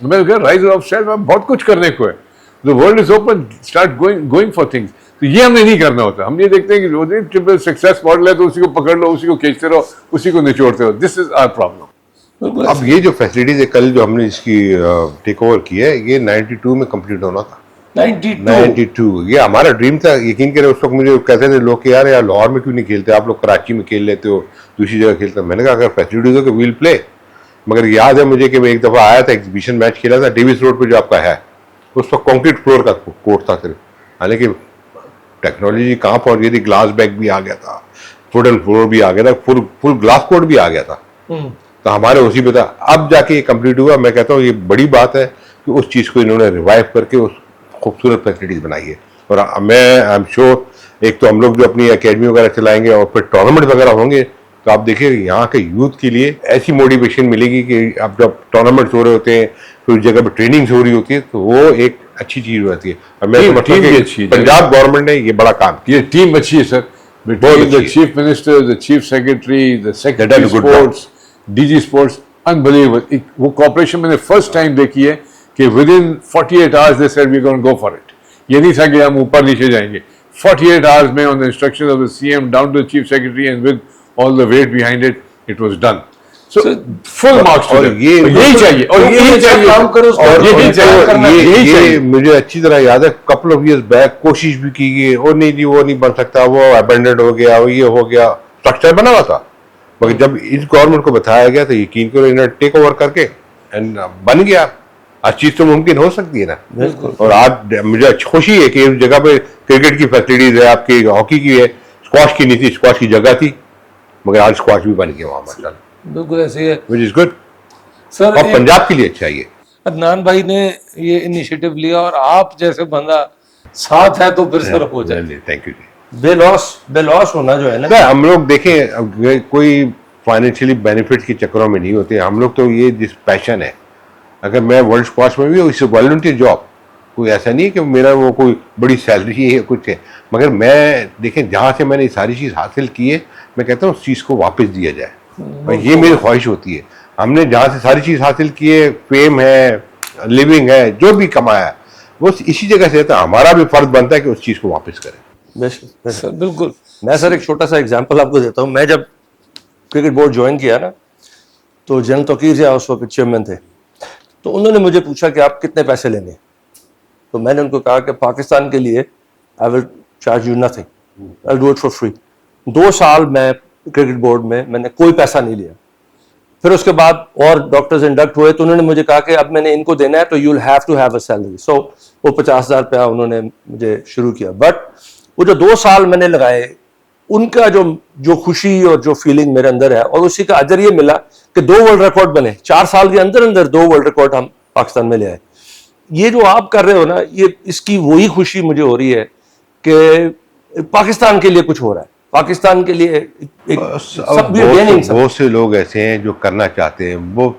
मैं कह राइज अबव सेल्फ, बहुत कुछ करने को है। The world is open, start going for things. तो ये हमने नहीं करना होता। हम ये देखते हैं कि ट्रिपल सक्सेस मॉडल है तो उसी को पकड़ लो, उसी को खींचते रहो, उसी को निचोड़ते रहो। This is our problem. अब ये जो फैसिलिटीज है कल जो हमने इसकी टेक ओवर की है, ये 92 में कंप्लीट होना था। 92 ये हमारा ड्रीम था। यकीन करें उस वक्त मुझे कहते थे लोग कि यार लाहौर में क्यों नहीं खेलते, आप लोग कराची में खेल लेते हो, दूसरी जगह खेलते हो। मैंने कहा अगर फैसिलिटीज हो तो विल प्ले। मगर याद है मुझे कि मैं एक दफ़ा आया था, एग्जीबिशन मैच खेला था डेविस रोड पर जो आपका है, उस वक्त कॉन्क्रीट फ्लोर का कोर्ट था सिर्फ। हालांकि टेक्नोलॉजी कहाँ पहुँच गई थी, ग्लास बैग भी आ गया था, वुडन फ्लोर भी आ गया था, फुल ग्लास कोर्ट भी आ गया था। तो हमारे उसी पे था। अब जाके ये कंप्लीट हुआ। मैं कहता हूँ ये बड़ी बात है कि उस चीज़ को इन्होंने रिवाइव करके उस खूबसूरत फैसिलिटीज बनाई है। और मैं आई एम श्योर एक तो हम लोग जो अपनी एकेडमी वगैरह चलाएंगे और फिर टूर्नामेंट वगैरह होंगे, तो आप देखिए यहाँ के यूथ के लिए ऐसी मोटिवेशन मिलेगी कि अब जब टूर्नामेंट्स हो रहे होते हैं, फिर उस जगह पर ट्रेनिंग हो रही होती है, तो वो एक अच्छी चीज होती है। और मैं समझता हूँ टीम भी अच्छी कि है। पंजाब गवर्नमेंट ने ये बड़ा काम किया। ये टीम अच्छी है सर, बहुत between अच्छी the है। chief minister, the chief secretary, the They secretary done a good sports, DG sports, unbelievable। वो cooperation मैंने first time देखी है कि within 48 hours they said we're going to go for it। ये नहीं था कि हम ऊपर नीचे जाएंगे। 48 hours में on the instruction of the CM down to the chief secretary and with all the weight behind it, it was done। So full marks to और them। ये- और यही चाहिए, और यही चाहिए, काम करो उसको, और यही चाहिए, करना, यही ये चाहिए। मुझे अच्छी तरह याद है, कपल ऑफ इयर्स बैक कोशिश भी की गई, और नहीं जी वो नहीं बन सकता, वो अबेंडेड हो गया, वो ये हो गया, स्ट्रक्चर बना हुआ था, मगर जब इस गवर्नमेंट को बताया गया तो यकीन करो इन्होंने टेक ओवर करके एंड बन गया। आज चीज तो मुमकिन हो सकती है ना। बिल्कुल। और आज मुझे खुशी है कि उस जगह पे क्रिकेट की फैसिलिटीज है, आपकी हॉकी की है, स्क्वाश की नहीं थी, स्क्वाश की जगह थी, मगर आज स्क्वाश भी बन गया वहां माशाल्लाह, बिल्कुल ऐसे ही है व्हिच इज गुड। सर। और पंजाब के लिए अच्छा है ये। अदनान भाई ने ये इनिशिएटिव लिया और आप जैसे बंदा साथ है तो फिर सर हो जाए। थैंक यू जी। बेलॉस होना जो है ना, नहीं, हम लोग देखें, अब ये कोई फाइनेंशियली बेनिफिट के चक्करों में नहीं होते हम लोग, तो ये जिस पैशन है, अगर मैं वर्ल्ड स्क्वाश में भी हूँ, इट्स वॉलंटियर जॉब, कोई ऐसा नहीं है कि मेरा वो कोई बड़ी सैलरी है कुछ है, मगर मैं देखें जहाँ से मैंने ये सारी चीज़ हासिल की है, मैं कहता हूँ उस चीज़ को वापस दिया जाए, और ये मेरी ख्वाहिश होती है। हमने जहाँ से सारी चीज़ हासिल की है, फेम है, लिविंग है, जो भी कमाया है, वो इसी जगह से, तो हमारा भी फर्ज बनता है कि उस चीज़ को वापस करें। बेशक। सर बिल्कुल। मैं सर एक छोटा सा एग्जांपल आपको देता हूँ। मैं जब क्रिकेट बोर्ड ज्वाइन किया ना, तो जनरल तौकीर जी उस वक्त चेयरमैन थे, तो उन्होंने मुझे पूछा कि आप कितने पैसे लेंगे, तो मैंने उनको कहा कि पाकिस्तान के लिए I will charge you nothing, I will do it for free. 2 साल मैं क्रिकेट बोर्ड में मैंने कोई पैसा नहीं लिया। फिर उसके बाद और डॉक्टर्स इंडक्ट हुए, तो उन्होंने मुझे कहा कि अब मैंने इनको देना है तो you will have to have a salary. So वो 50,000 रुपया उन्होंने मुझे शुरू किया। बट वो जो 2 साल मैंने लगाए, उनका जो खुशी और जो फीलिंग मेरे अंदर है, और उसी का अजर ये मिला कि 2 वर्ल्ड रिकॉर्ड बने 4 साल के अंदर अंदर, 2 वर्ल्ड रिकॉर्ड हम पाकिस्तान में ले आए। ये जो आप कर रहे हो ना, ये इसकी वही खुशी मुझे हो रही है कि पाकिस्तान के लिए कुछ हो रहा है, पाकिस्तान के लिए बहुत से लोग ऐसे हैं जो करना चाहते हैं, वो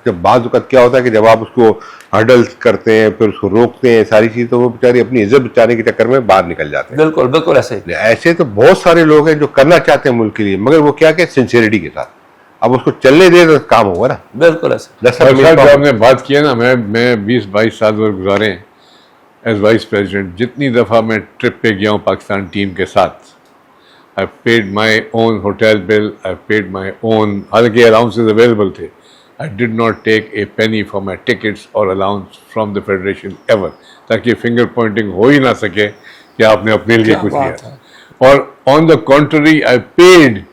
जब बाज़ वक़्त क्या होता है कि जब आप उसको हर्डल्स करते हैं, फिर उसको रोकते हैं सारी चीज़, तो वो बेचारे अपनी इज्जत बचाने के चक्कर में बाहर निकल जाते हैं। बिल्कुल बिल्कुल ऐसे ही। ऐसे तो बहुत सारे लोग हैं जो करना चाहते हैं मुल्क के लिए, मगर वो क्या सिंसियरिटी के साथ, अब उसको चलने दे तो काम होगा ना। बिल्कुल ऐसे। That's और what सर मेरे जो पापा- आपने बात किया ना, मैं 20-22 साल वर्ष गुजारे हैं एज वाइस प्रेसिडेंट। जितनी दफ़ा मैं ट्रिप पे गया हूँ पाकिस्तान टीम के साथ, I paid my own hotel bill, I paid my own, हालांकि अलाउंसेज अवेलेबल थे, I did not take a penny for my tickets और allowance from the federation ever, ताकि फिंगर पॉइंटिंग हो ही ना सके कि आपने अपने लिए कुछ किया। और on the contrary I paid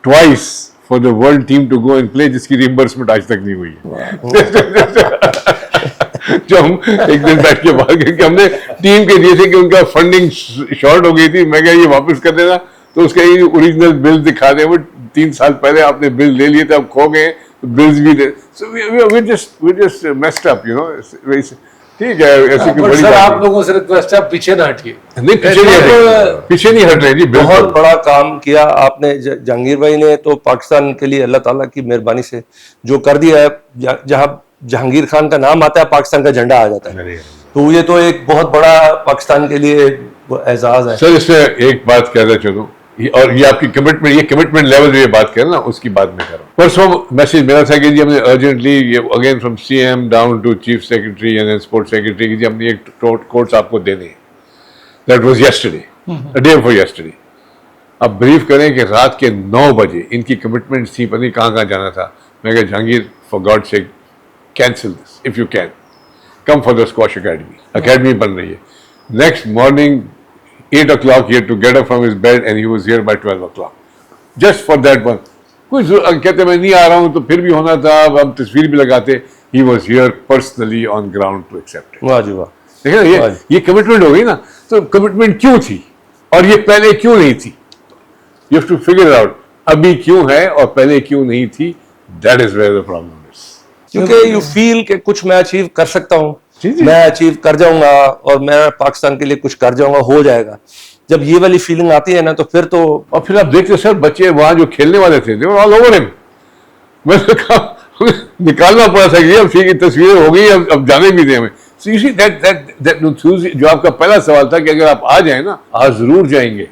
twice for the world team to go and play, जिसकी रिइंबर्समेंट आज तक नहीं हुई है। जो हम एक दिन बैठ के बात करके हमने टीम के दिए थे कि उनका फंडिंग शॉर्ट हो गई थी, मैं क्या ये वापस कर देना, तो उसका ये ओरिजिनल बिल दिखा दे, वो 3 साल पहले आपने बिल ले लिए थे, अब खो गए, बिल्स भी दे। So we just messed up, you know. ठीक है, ऐसी कोई बड़ी सर बात आप नहीं। लोगों से रिक्वेस्ट है, आप पीछे ना हटिए। नहीं, पीछे नहीं हट रहे, पीछे नहीं हट रहे जी, बहुत बिल्कुल। बड़ा काम किया आपने। जहांगीर भाई ने तो पाकिस्तान के लिए अल्लाह ताला की मेहरबानी से जो कर दिया है, जहां जहांगीर खान का नाम आता है पाकिस्तान का झंडा आ जाता है, तो ये तो एक बहुत बड़ा पाकिस्तान के लिए एजाज है। सर इसमें एक बात कहना चलूँ, और ये आपकी कमिटमेंट, ये कमिटमेंट लेवल जो ये बात करें ना, उसकी बात मैं कर रहा हूँ। परसों मैसेज मिला था कि जी हमने urgently, again from CM down to chief secretary and sports secretary, कि जी हमने एक कोर्स आपको देने हैं। That was yesterday, day before yesterday. अब ब्रीफ करें कि रात के 9 बजे इनकी कमिटमेंट थी, पता नहीं कहाँ जाना था। मैं कहा Jahangir, for God sake cancel this if you can, come for the squash academy बन रही है। Next morning 8 o'clock he had to get up from his bed and he was here by 12 o'clock just for that one। कुछ कहते मैं नहीं आ रहा हूँ, तो फिर भी होना था, अब हम तस्वीर भी लगाते। he was here personally on ground to accept it। वाह जी वाह। देखिए ना, ये कमिटमेंट हो गई ना, तो कमिटमेंट क्यों थी और ये पहले क्यों नहीं थी? you have to figure out अभी क्यों है और पहले क्यों नहीं थी। that is where the problem is। क्योंकि यू फील कि कुछ मैं अचीव कर सकता हूँ, जी, जी। मैं अचीव कर जाऊंगा और मैं पाकिस्तान के लिए कुछ कर जाऊंगा, हो जाएगा। जब ये वाली फीलिंग आती है ना तो फिर तो और फिर आप देखते सर बच्चे वहां जो खेलने वाले थे they were all over him. मैंने कहा निकालना पड़ा था कि अब ठीक है तस्वीरें हो गई अब जाने भी दें हमें. So you see that enthusiasm जो आपका पहला सवाल था कि अगर आप आ जाए ना आज जरूर जाएंगे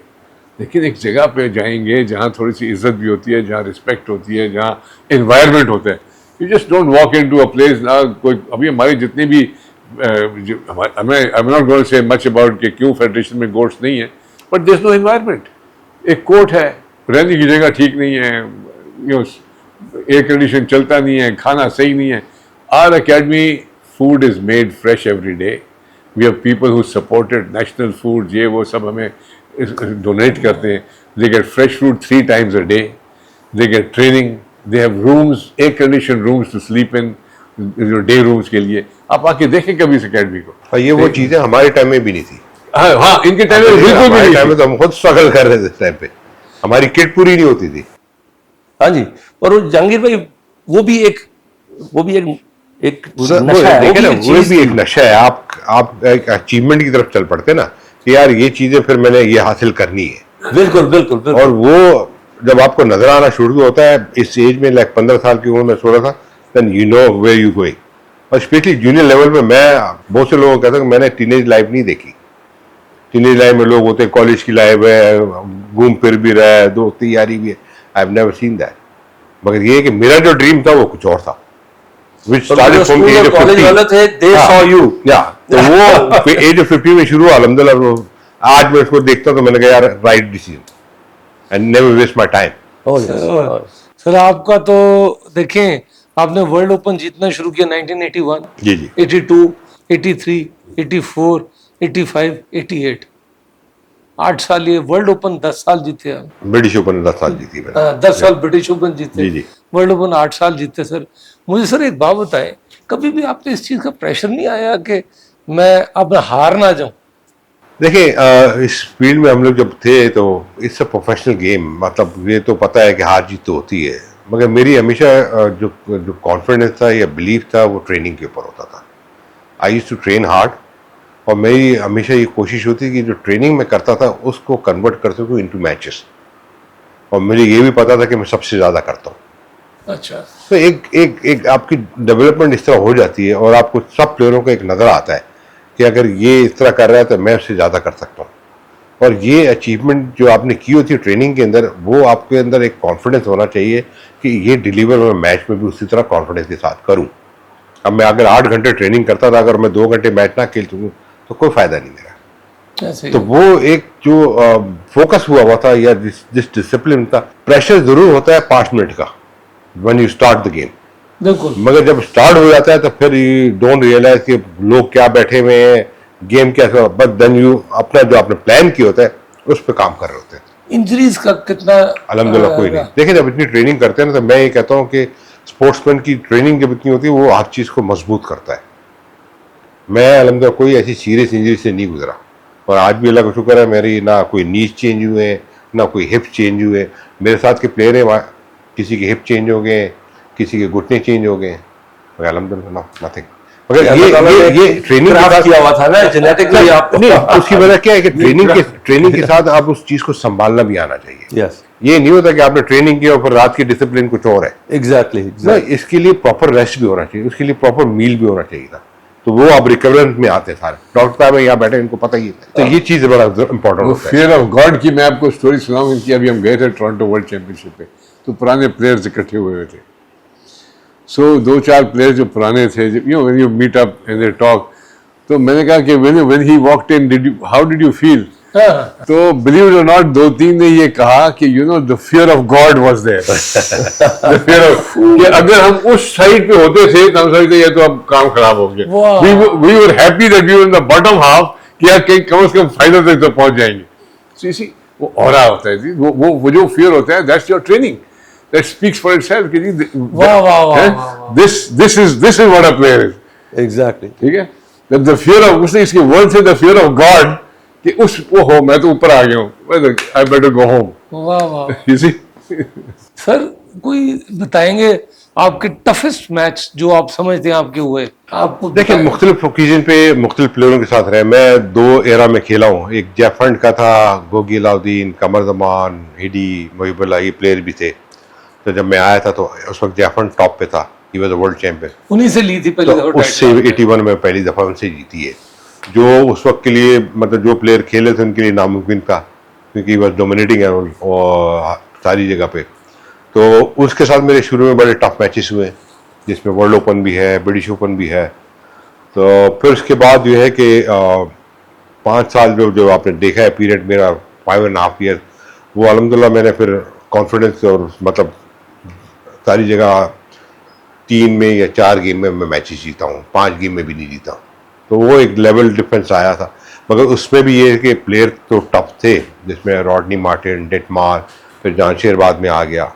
लेकिन एक जगह पे जाएंगे जहाँ थोड़ी सी इज्जत भी होती है जहाँ रिस्पेक्ट होती है जहाँ एनवायरनमेंट होता है. You just don't walk into a place ना कोई अभी हमारे जितने भी I am not going to say much about कि क्यों फेडरेशन में गोट्स नहीं है but there is no environment. एक कोर्ट है रहने की जगह ठीक नहीं है यू नो एयर कंडीशन चलता नहीं है खाना सही नहीं है. Our academy food is made fresh every day. We have people who supported national food ये वो सब हमें डोनेट करते हैं. They get fresh food 3 times a day. They get training. They have rooms air condition rooms to sleep in जो day rooms के लिए. आप आके देखें कभी इस एकेडमी को. और ये वो चीजें हमारे टाइम में भी नहीं थी. हाँ इनके टाइम में बिल्कुल भी हमारे नहीं टाइम में थी. तो हम खुद स्ट्रगल कर रहे थे इस टाइम पे. हमारी किट पूरी नहीं होती थी. हाँ जी. और वो जहांगीर भाई वो भी एक एक वो नशा है. देखे ना एक वो चीज भी थी. एक नशा है. आप एक अचीवमेंट की तरफ चल पड़ते ना कि यार ये चीजें फिर मैंने ये हासिल करनी है. बिल्कुल बिल्कुल बिल्कुल. और वो जब आपको नजर आना शुरू होता है इस एज में लाइक 15 साल की उम्र में 16 था then you know where you going. और स्पेशली जूनियर लेवल में मैं बहुत से लोगों को कहता हूँ कि मैंने टीनेज लाइफ नहीं देखी. टीनेज लाइफ में लोग होते हैं कॉलेज की लाइफ है घूम फिर भी रहा है दोस्ती यारी भी है. I have never seen that. मगर ये कि मेरा जो ड्रीम था वो कुछ और था. Which started from the age of 50. College वाले थे दे हाँ. Saw you. या तो वो एज ऑफ 50 में शुरू हुआ. अल्हम्दुलिल्लाह आज मैं उसको देखता तो मैंने कहा यार right decision and never waste my time. Sir आपका तो देखें आपने वर्ल्ड ओपन जीतना शुरू किया 1981. जी जी 82, 83, 84, 85, 88. 8 साल ये वर्ल्ड ओपन 10 साल जीते आप. ब्रिटिश ओपन 10 साल जीती मैंने. 10 साल ब्रिटिश ओपन जीते. जी, जी. वर्ल्ड ओपन 8 साल जीते. सर मुझे सर एक बात बताएं कभी भी आपने इस चीज का प्रेशर नहीं आया कि मैं अब हार ना जाऊं. देखिए इस फील्ड में हम लोग जब थे तो इट्स अ प्रोफेशनल गेम. मतलब ये तो पता है कि हार जीत तो होती है मगर मेरी हमेशा जो कॉन्फिडेंस था या बिलीफ था वो ट्रेनिंग के ऊपर होता था. I used to train hard और मेरी हमेशा ये कोशिश होती कि जो ट्रेनिंग में करता था उसको कन्वर्ट कर सकूँ इनटू मैचेस. और मुझे ये भी पता था कि मैं सबसे ज़्यादा करता हूँ. अच्छा. तो एक आपकी डेवलपमेंट इस तरह हो जाती है और आपको सब प्लेयरों का एक नज़र आता है कि अगर ये इस तरह कर रहा है तो मैं उससे ज़्यादा कर सकता हूँ. और ये अचीवमेंट जो आपने की होती है ट्रेनिंग के अंदर वो आपके अंदर एक कॉन्फिडेंस होना चाहिए कि ये डिलीवर मैं मैच में भी उसी तरह कॉन्फिडेंस के साथ करूँ. अब मैं अगर 8 घंटे ट्रेनिंग करता था अगर मैं 2 घंटे मैच ना खेल सकूँ तो कोई फ़ायदा नहीं मेरा. ऐसे ही. तो वो एक जो फोकस हुआ था या जिस डिसिप्लिन था. प्रेशर जरूर होता है 5 मिनट का when you start the game. बिल्कुल. मगर जब स्टार्ट हो जाता है तो फिर यू डोंट रियलाइज कि लोग क्या बैठे हुए हैं गेम क्या. बट देन यू अपना जो आपने प्लान किया होता है उस पर काम कर रहे होते हैं. इंजरीज का कितना अल्हम्दुलिल्लाह कोई नहीं. देखिए जब इतनी ट्रेनिंग करते हैं ना तो मैं ये कहता हूँ कि स्पोर्ट्समैन की ट्रेनिंग जब इतनी होती है वो हर चीज़ को मजबूत करता है. मैं अल्हम्दुलिल्लाह कोई ऐसी सीरियस इंजरी से नहीं गुजरा और आज भी अल्लाह का शुक्र है मेरी ना कोई नीज चेंज हुए ना कोई हिप चेंज हुए. मेरे साथ के प्लेयर हैं वहाँ किसी के हिप चेंज हो गए किसी के घुटने चेंज हो गए. अल्हम्दुलिल्लाह नथिंग. मगर ये ट्रेनिंग के साथ किया हुआ था ना जेनेटिकली आप. नहीं उसकी वजह क्या है कि ट्रेनिंग के साथ आप उस चीज़ को संभालना भी आना चाहिए. यस ये नहीं होता कि आपने ट्रेनिंग किया और फिर रात की डिसिप्लिन कुछ और है. एग्जैक्टली. ना इसके लिए प्रॉपर रेस्ट भी होना चाहिए उसके लिए प्रॉपर मील भी होना चाहिए था. तो वो अब रिकवरेंस में आते सारे डॉक्टर साहब यहाँ बैठे इनको पता ही है. तो ये चीज़ बड़ा इंपॉर्टेंट वो होता है. फियर ऑफ गॉड की मैं आपको स्टोरी सुनाऊं इनकी. अभी हम गए थे टोरंटो वर्ल्ड चैंपियनशिप पे तो पुराने प्लेयर्स इकट्ठे हुए थे. सो 2-4 प्लेयर्स जो पुराने थे you know when you meet up and they talk तो मैंने कहा कि when he walked in how did you feel. तो बिलीव इट और नॉट 2-3 ने ये कहा कि you know the fear of God was there. The fear of कि अगर हम उस साइड पे होते थे तो हम समझते ये तो अब काम खराब हो गया. We were happy that we were in the bottom half कि यार कहीं कम से कम फाइनल तक तो पहुंच जाएंगे. सो यू सी वो ऑरा होता है जी. वो जो फियर होता है that's your training. That speaks for itself कि जी वाह. this is what a player is. Exactly. ठीक है. जब the fear of उसने इसके वर्ड से the fear of God कि उस वो हो मैं तो ऊपर आ गया हूँ. I better go home. वाह. You see सर कोई बताएंगे आपके टफेस्ट मैच जो आप समझते हैं आपके हुए, आपको देखिए मुख्तलिफ ओकेजन पे मुख्तलिफ प्लेयरों के साथ रहे। मैं 2 एरा में खेला हूँ, एक जैफंड का था, गोगी अलाउद्दीन, कमर जमान, हिडी, मुहिबुल्लाह, ये प्लेयर भी थे। तो जब मैं आया था तो उस वक्त जैफंड टॉप पे था, he was the world champion. उन्हीं से ली थी पहले तो दफा उससे title? 81 में पहली दफ़ा उनसे जीती है, जो उस वक्त के लिए मतलब जो प्लेयर खेले थे उनके लिए नामुमकिन था, क्योंकि वह डोमिनेटिंग है और सारी जगह पे। तो उसके साथ मेरे शुरू में बड़े टफ मैचेस हुए, जिसमें वर्ल्ड ओपन भी है, ब्रिटिश ओपन भी है। तो फिर उसके बाद जो है कि 5 साल जो आपने देखा है पीरियड मेरा 5.5 ईयर, वो अल्हम्दुलिल्लाह मैंने फिर कॉन्फिडेंस और मतलब सारी जगह 3 में या 4 गेम में मैं मैचेस जीता हूँ, 5 गेम में भी नहीं जीता। तो वो एक लेवल डिफरेंस आया था, मगर उसमें भी ये है कि प्लेयर तो टफ थे, जिसमें रॉडनी मार्टिन, डेटमार, फिर जांशेर बाद में आ गया।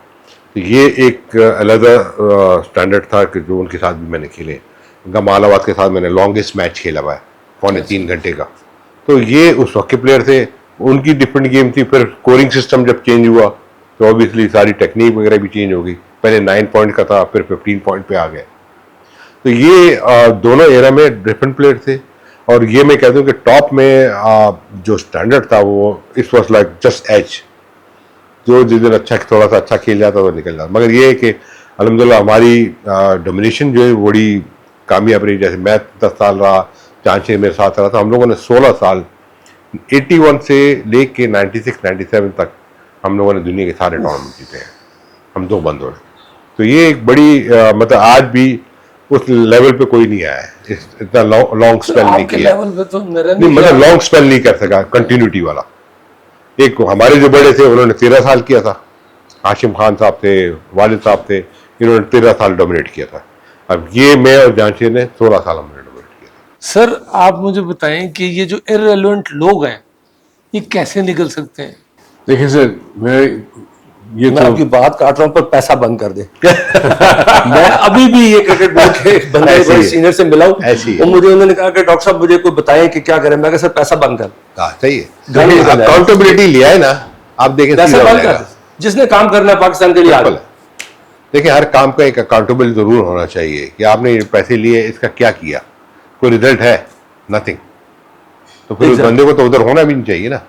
तो ये एक अलग स्टैंडर्ड था कि जो उनके साथ भी मैंने खेले। गमालाबाद के साथ मैंने लॉन्गेस्ट मैच खेला हुआ है, 3.25 घंटे का। तो ये उस वक्त के प्लेयर थे, उनकी डिफरेंट गेम थी। फिर स्कोरिंग सिस्टम जब चेंज हुआ तो ऑब्वियसली सारी टेक्निक वगैरह भी चेंज हो गई। पहले 9 पॉइंट का था, फिर 15 पॉइंट पे आ गए। तो ये दोनों एरा में डिफरेंट प्लेयर थे। और ये मैं कहता हूँ कि टॉप में जो स्टैंडर्ड था वो इस वॉज लाइक जस्ट एज, जो जिस दिन अच्छा थोड़ा सा अच्छा खेल जाता तो निकल जाता। मगर ये है कि अल्हम्दुलिल्लाह हमारी डोमिनेशन जो है बड़ी कामयाब रही। जैसे मैं 10 साल रहा, चांचे मेरे साथ रहा था, हम लोगों ने 16 साल 81 से लेके 96-97 तक हम लोगों ने दुनिया के सारे टूर्नामेंट जीते हैं, हम 2 बंदों ने। तो ये एक बड़ी मतलब आज भी उस लेवल पे कोई नहीं आया है, इतना लॉन्ग स्पेल नहीं आपके किया। लेवल पे तो मेरा नहीं मतलब लॉन्ग स्पेल नहीं कर सका कंटिन्यूटी वाला। एक हमारे जो बड़े थे उन्होंने 13 साल किया था, हाशिम खान साहब थे, वालिद साहब थे, इन्होंने 13 साल डोमिनेट किया था। अब ये मैं और जांशे ने 16 साल हमने डोमिनेट किया था। सर आप मुझे बताएं कि ये जो इररिलेवेंट लोग हैं ये कैसे निकल सकते हैं? देखिए सर, मैं आपकी बात काट रहा हूं, पर पैसा बंद कर दे। मैं अभी भी ये क्रिकेट बोर्ड के बंदे ऐसे ही बड़े है। सीनियर से मिला हूं, ऐसे ही है। और मुझे उन्होंने कहा कि डॉक्टर साहब मुझे कोई बताएं कि क्या करें। मैं कहा सर पैसा बंद कर, हाँ सही है, घर निकल जाएगा। अकाउंटेबिलिटी लिया है ना, आप देखें पैसा सीधा हो बंद जाएगा। कर। जिसने काम करना है पाकिस्तान के लिए बिल्कुल आगे। है। देखिए हर काम का एक अकाउंटेबल जरूर होना चाहिए कि आपने ये पैसे लिए, इसका क्या किया, कोई रिजल्ट है, नथिंग। तो फिर उस Exactly. बंदे को तो उधर होना भी नहीं चाहिए ना।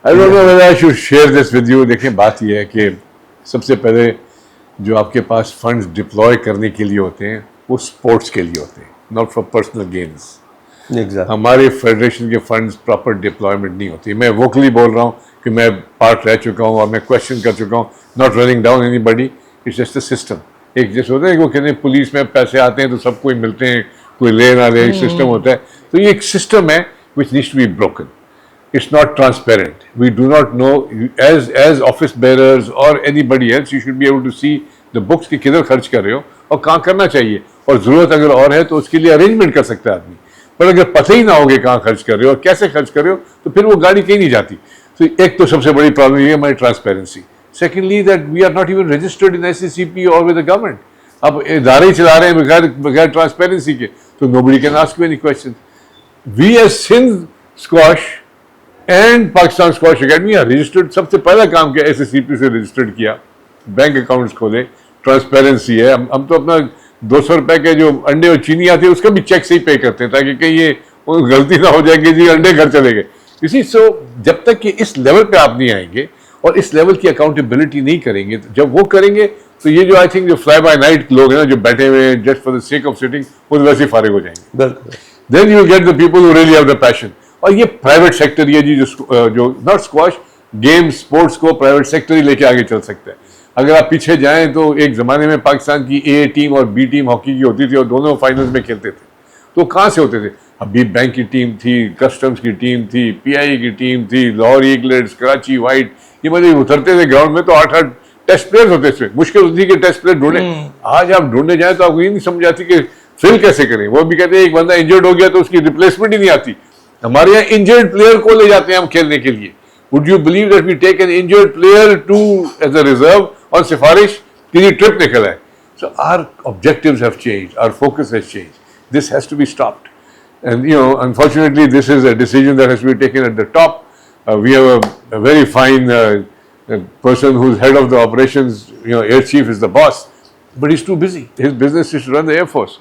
I don't know whether I should share this with you. देखिए बात यह है कि सबसे पहले जो आपके पास फंड्स डिप्लॉय करने के लिए होते हैं वो स्पोर्ट्स के लिए होते हैं, not for personal gains. Exactly. हमारे फेडरेशन के फंड्स प्रॉपर डिप्लॉयमेंट नहीं होती। मैं वोकली बोल रहा हूँ कि मैं पार्ट रह चुका हूँ और मैं क्वेश्चन कर चुका हूँ, not running down anybody, it's just a system. एक जैसे होता है कि वो कहते हैं पुलिस में पैसे आते हैं तो सबको ही मिलते हैं, कोई ले ना ले, एक सिस्टम होता है। तो ये एक सिस्टम है which needs to be broken. It's not transparent. We do not know, as office bearers or anybody else, you should be able to see the books कि किधर खर्च कर रहे हो और कहाँ करना चाहिए, और ज़रूरत अगर और है तो उसके लिए अरेंजमेंट कर सकता है आदमी। पर अगर पता ही ना होगे कहाँ खर्च कर रहे हो और कैसे खर्च कर रहे हो तो फिर वो गाड़ी कहीं नहीं जाती। तो एक तो सबसे बड़ी प्रॉब्लम ये है हमारी transparency. Secondly that we are not even registered in SCCP और विद द गवर्नमेंट। अब इदारे ही चला रहे हैं बगैर ट्रांसपेरेंसी के, तो nobody can ask you any questions. We as Sindh Squash and Pakistan squash academy registered, सबसे पहला काम किया SCCP से रजिस्टर्ड किया, बैंक अकाउंट्स खोले, ट्रांसपेरेंसी है। हम तो अपना 200 रुपए के जो अंडे और चीनी आती है उसका भी चेक से ही पे करते हैं ताकि कहीं ये गलती ना हो जाए कि जी अंडे घर चले गए। इसी सो जब तक कि इस लेवल पे आप नहीं आएंगे और इस लेवल की अकाउंटेबिलिटी नहीं करेंगे, तो जब वो करेंगे तो ये जो आई थिंक जो फ्लाई बाय नाइट लोग हैं ना जो बैठे हुए हैं just for the sake of sitting, वो वैसे ही फारिग हो जाएंगे। बिल्कुल। Then you get the people who really have the passion. और ये प्राइवेट सेक्टर ये जी जो नॉट स्क्वाश गेम स्पोर्ट्स को प्राइवेट सेक्टर ही लेके आगे चल सकता है। अगर आप पीछे जाएं तो एक ज़माने में पाकिस्तान की A टीम और B टीम हॉकी की होती थी और दोनों फाइनल्स में खेलते थे। तो कहाँ से होते थे? अभी बैंक की टीम थी, कस्टम्स की टीम थी, PI की टीम थी, लाहौर ईगलेट्स, कराची वाइट, ये मतलब उतरते थे ग्राउंड में तो 8-8 टेस्ट प्लेयर्स होते थे। मुश्किल होती थी कि टेस्ट प्लेयर ढूंढे। आज आप ढूंढने जाए तो आपको ये नहीं समझ आती कि फिल कैसे करें। वो भी कहते हैं एक बंदा इंजर्ड हो गया तो उसकी रिप्लेसमेंट ही नहीं आती। हमारे यहाँ इंजर्ड प्लेयर को ले जाते हैं हम खेलने के लिए। Would you believe that we take an injured player to as a reserve और सिफारिश की ट्रिप निकल आए। So our objectives have changed, our focus has changed, this has to be stopped and unfortunately this is a decision that has to be taken at the top. We have a very fine The person who's head of the operations, air chief is the boss, but he's too busy. His business is to run the air force.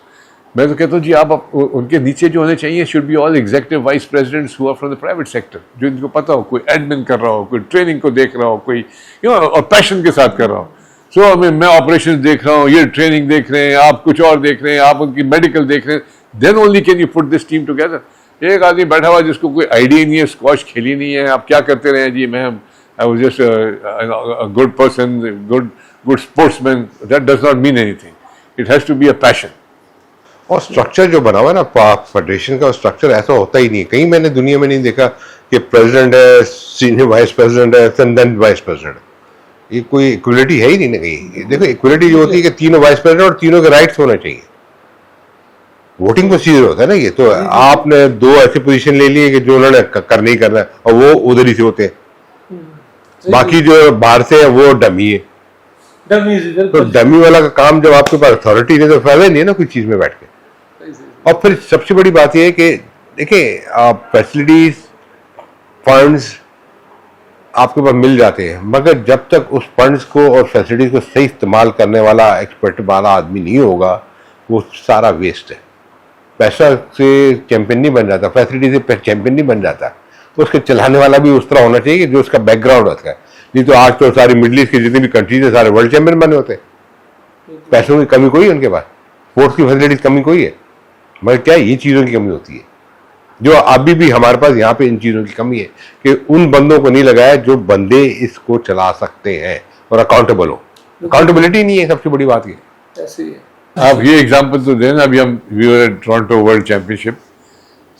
मैं तो कहता हूँ जी आप उनके नीचे जो होने चाहिए should be all executive vice presidents who are from the private sector, जो इनको पता हो, कोई admin कर रहा हो, कोई ट्रेनिंग को देख रहा हो, कोई और पैशन के साथ कर रहा हो. So मैं ऑपरेशन देख रहा हूँ, ये ट्रेनिंग देख रहे हैं, आप कुछ और देख रहे हैं, आप उनकी मेडिकल देख रहे हैं. Then only can you put this team together. एक आदमी बैठा हुआ जिसको कोई आइडिया नहीं है, स्क्वॉश खेली नहीं है, आप क्या करते रहे जी? मैं I was just a good person, good sportsman. That does not mean anything. It has to be a passion. और स्ट्रक्चर जो बना हुआ है ना पाक फेडरेशन का, स्ट्रक्चर ऐसा होता ही नहीं है. कहीं मैंने दुनिया में नहीं देखा कि प्रेसिडेंट है, सीनियर वाइस प्रेसिडेंट है, then वाइस प्रेसिडेंट. ये कोई इक्वलिटी है ही नहीं ना कहीं. देखो इक्वलिटी जो होती है कि तीनों वाइस प्रेसिडेंट और तीनों के राइट्स होने चाहिए. वोटिंग प्रोसीजर होता है ना ये. तो आपने दो ऐसे पोजीशन ले लिए कि जो उन्होंने करना ही करना है और वो उधर ही से होते हैं. बाकी जो बाहर से है वो डमी है. तो डमी वाला का काम जब आपके पास अथॉरिटी है तो फायदा नहीं है ना कोई चीज में बैठ के. और फिर सबसे बड़ी बात यह है कि देखिए आप फैसिलिटीज फंड्स आपके पास मिल जाते हैं, मगर जब तक उस फंड्स को और फैसिलिटीज को सही इस्तेमाल करने वाला एक्सपर्ट वाला आदमी नहीं होगा वो सारा वेस्ट है. पैसा से चैंपियन नहीं बन जाता, फैसिलिटी से चैंपियन नहीं बन जाता. तो उसके चलाने वाला भी उस तरह होना चाहिए कि जो उसका बैकग्राउंड होता है. नहीं तो आज तो सारी मिडिल ईस्ट की जितनी भी कंट्रीज है सारे वर्ल्ड चैंपियन बने होते हैं. पैसों की कमी कोई है उनके पास, स्पोर्ट्स की फैसिलिटीज कमी कोई है, मगर क्या ये चीज़ों की कमी होती है जो अभी भी हमारे पास यहाँ पे इन चीज़ों की कमी है कि उन बंदों को नहीं लगाया जो बंदे इसको चला सकते हैं और अकाउंटेबल हो. अकाउंटेबिलिटी नहीं है सबसे बड़ी बात ये. ऐसे ही है. आप ये एग्जांपल तो देना. अभी हम we were at Toronto world championship,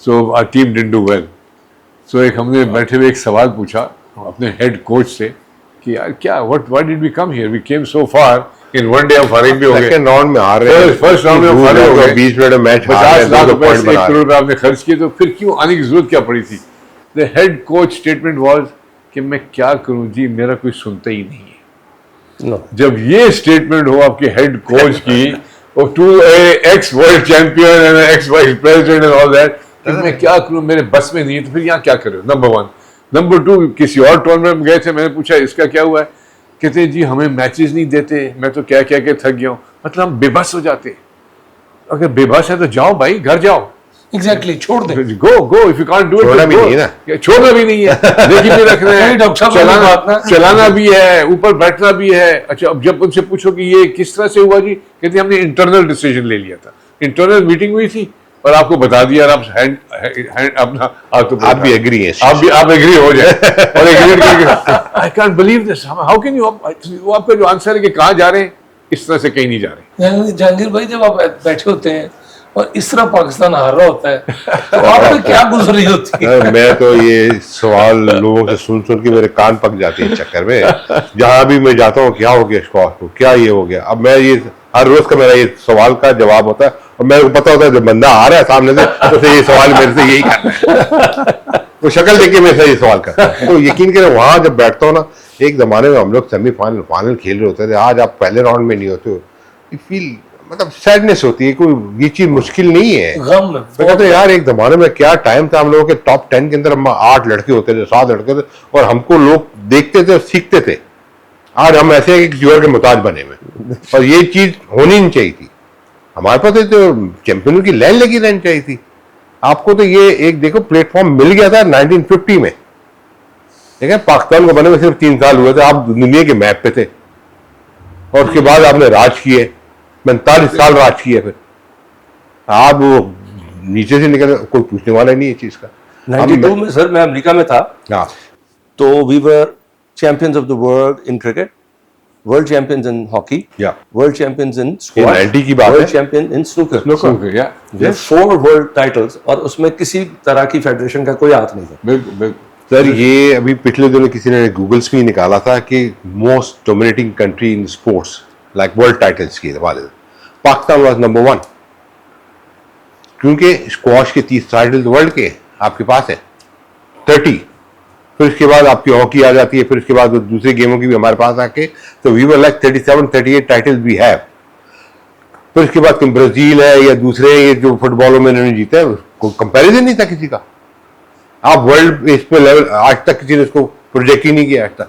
so our team didn't do well. So एक हमने बैठे हुए एक सवाल पूछा अपने हेड कोच से कि यार क्या what did we come here, we came so far, in one day हम फारिग भी हो गए. सेकंड राउंड में हार रहे हैं, फर्स्ट राउंड में फारिग हो गए, 20 मिनट में मैच 50 लाख रुपए 1 करोड़ रुपए आपने खर्च किए, तो फिर क्यों आने की जरूरत क्या पड़ी थी? The head coach statement was कि मैं क्या करूं जी, मेरा कोई सुनता ही नहीं है. No. जब ये स्टेटमेंट हो आपके हेड कोच की और two ex world champion and ex vice president and all that, मैं क्या करूं, मेरे बस में नहीं है, तो फिर यहाँ क्या करो? नंबर 1. नंबर 2, किसी और टूर्नामेंट में गए थे, मैंने पूछा इसका क्या हुआ है, कहते जी हमें मैचेस नहीं देते, मैं तो क्या क्या के थक गया हूँ. मतलब हम बेबस हो जाते. अगर बेबस है तो जाओ भाई, घर जाओ. एग्जैक्टली, छोड़ दे. Go if you can't do it. छोड़ना भी नहीं है ना, छोड़ना भी नहीं है, लेकिन भी रख रहे हैं. डॉक्टर साहब चलाना भी है, ऊपर बैठना भी है. अच्छा, अब जब उनसे पूछो कि ये किस तरह से हुआ जी, कहते हमने इंटरनल डिसीजन ले लिया था, इंटरनल मीटिंग हुई थी और आपको बता दिया. आप अपना आप भी एग्री हैं, आप एग्री हो जाए और एग्री करके I can't believe this, how can you. वो आपका जो आंसर है कि कहाँ जा रहे हैं, इस तरह से कहीं नहीं जा रहे. जहांगीर भाई, जब आप बैठे होते हैं और इस तरह पाकिस्तान हार रहा होता है तो आप पे क्या गुजर रही होती है? मैं तो ये सवाल लोगों से सुन सुन के मेरे कान पक जाते हैं चक्कर में. जहां भी मैं जाता हूँ क्या हो गया स्कॉश को, क्या ये हो गया. अब मैं ये हर रोज का मेरा ये सवाल का जवाब होता है और मेरे को पता होता है जब बंदा आ रहा है सामने से तो उसे ये सवाल मेरे से यही करना है. वो शक्ल देख के मेरे से ये सवाल करता है. तो यकीन करें वहां जब बैठता हूँ ना, एक जमाने में हम लोग सेमीफाइनल फाइनल खेल रहे होते थे, आज आप पहले राउंड में नहीं होते हो, यू फील मतलब सैडनेस होती है. कोई ये चीज मुश्किल नहीं है. गम में मैं कहता हूं, यार एक जमाने में क्या टाइम था, हम लोगों के टॉप 10 के अंदर हम 8 लड़के होते थे, 7 लड़के थे और हमको लोग देखते थे और सीखते थे. आज हम ऐसे एक जुआ के मुताज बने हुए और ये चीज होनी नहीं चाहिए थी. हमारे पास तो चैंपियनों की लाइन लगी रहनी चाहिए थी. आपको तो ये एक देखो प्लेटफॉर्म मिल गया था 1950 में. ठीक है, पाकिस्तान को बने में सिर्फ 3 साल हुए थे, आप दुनिया के मैप पे थे और उसके बाद आपने राज किए, 45 साल राज किए. फिर आप वो नीचे से निकले, कोई पूछने वाला नहीं है चीज का. 92 में सर मैं अमेरिका में था. हाँ, तो we were champions of the world in cricket, world champions in hockey, या वर्ल्ड चैंपियंस इन ये 90 की बात वर्ल्ड है. Champion in snooker. या 4 वर्ल्ड टाइटल्स और उसमें किसी तरह की फेडरेशन का कोई हाथ नहीं था. बिल्कुल. सर ये अभी पिछले दिनों किसी ने गूगल्स में निकाला था कि most dominating country in sports like world titles की हवाले से पाकिस्तान वाज नंबर 1, क्योंकि स्क्वॉश के 30 टाइटल वर्ल्ड के आपके पास है 30. फिर उसके बाद आपकी हॉकी आ जाती है, फिर उसके बाद दूसरे गेमों की भी हमारे पास आके, तो we were like 37-38 titles we have. फिर उसके बाद ब्राजील है या दूसरे ये जो फुटबॉलों में इन्होंने जीता है, कोई कंपैरिजन नहीं था किसी का. आप वर्ल्ड इस पे लेवल आज तक किसी ने इसको प्रोजेक्ट ही नहीं किया आज तक.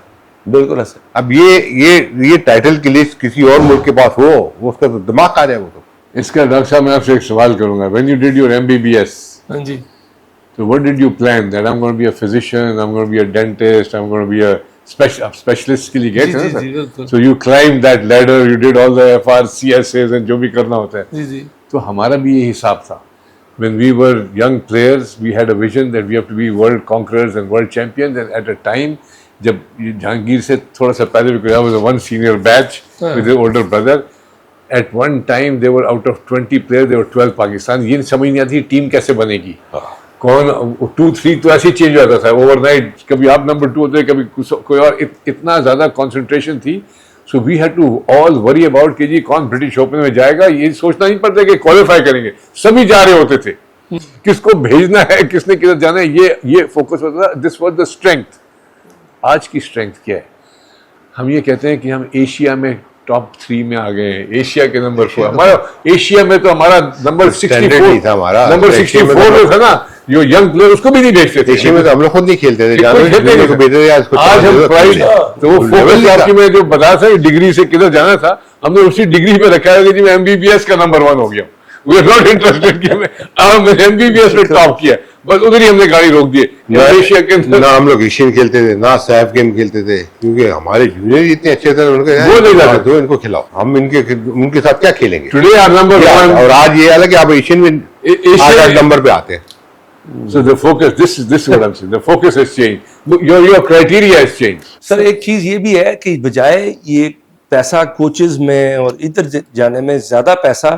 बिल्कुल सर। अब ये टाइटल की लिस्ट किसी और मुल्क के पास हो, वो उसका तो दिमाग खा जाए वो तो। इसका डॉक्टर साहब मैं आपसे एक सवाल करूंगा, when you did your MBBS, हाँ जी, so what did you plan that I'm going to be a physician, I'm going to be a dentist, I'm going to be a specialist के लिए गए जी, थे जी, ना जी, सर? बिल्कुल। So you climbed that ladder, you did all the FRCSAs and जो भी करना होता है। जी जी, तो हमारा भी ये हिसाब था। When we were young players, we had a vision that we have to be world conquerors and world champions. And at a time, जब ये जहांगीर से थोड़ा सा पहले भी I was one senior batch with the older brother. At one time, they were out of 20 players, there were 12 Pakistan. ये समझ नहीं आती टीम कैसे बनेगी, कौन 2-3 तो ऐसे ही चेंज होता था ओवरनाइट, कभी आप नंबर 2 होते, कभी कोई और, इतना ज़्यादा कंसंट्रेशन थी। So we had to all worry about कि जी कौन ब्रिटिश ओपन में जाएगा, ये सोचना नहीं पड़ता कि क्वालिफाई करेंगे, सभी जा रहे होते थे, किसको भेजना है, किसने किधर जाना है, ये फोकस होता था। This was the strength. आज की स्ट्रेंथ क्या है? हम ये कहते हैं कि हम एशिया में टॉप 3 में आ गए हैं, एशिया के नंबर 4। हमारा एशिया में तो हमारा नंबर 64 था, हमारा नंबर 64 में था ना, जो यंग प्लेयर उसको भी नहीं भेजते थे। एशिया में तो हम लोग खुद नहीं खेलते थे, आज हम प्राइस, तो वो फोकस आपकी मैं जो बताया था डिग्री से किधर जाना था, हमने उसी डिग्री पे रखा है कि जी मैं MBBS का नंबर 1 हो गया। वी आर नॉट इंटरेस्टेड कि मैंने MBBS में टॉप किया, बस उधर ही हमने गाड़ी रोक दी। एशिया के अंदर ना हम लोग एशियन खेलते थे, ना सैफ गेम खेलते थे, क्योंकि हमारे जूनियर इतने अच्छे थे, उनको वो नहीं जाते तो इनको खिलाओ, हम उनके साथ क्या खेलेंगे। टुडे आर नंबर 1 और आज ये अलग कि आप एशियन में एशियन नंबर पे आते हैं। So the focus, this is what I'm saying. The focus has changed. Your criteria has changed. Sir एक चीज ये भी है कि बजाय ये पैसा कोचेज में और इधर जाने में, ज्यादा पैसा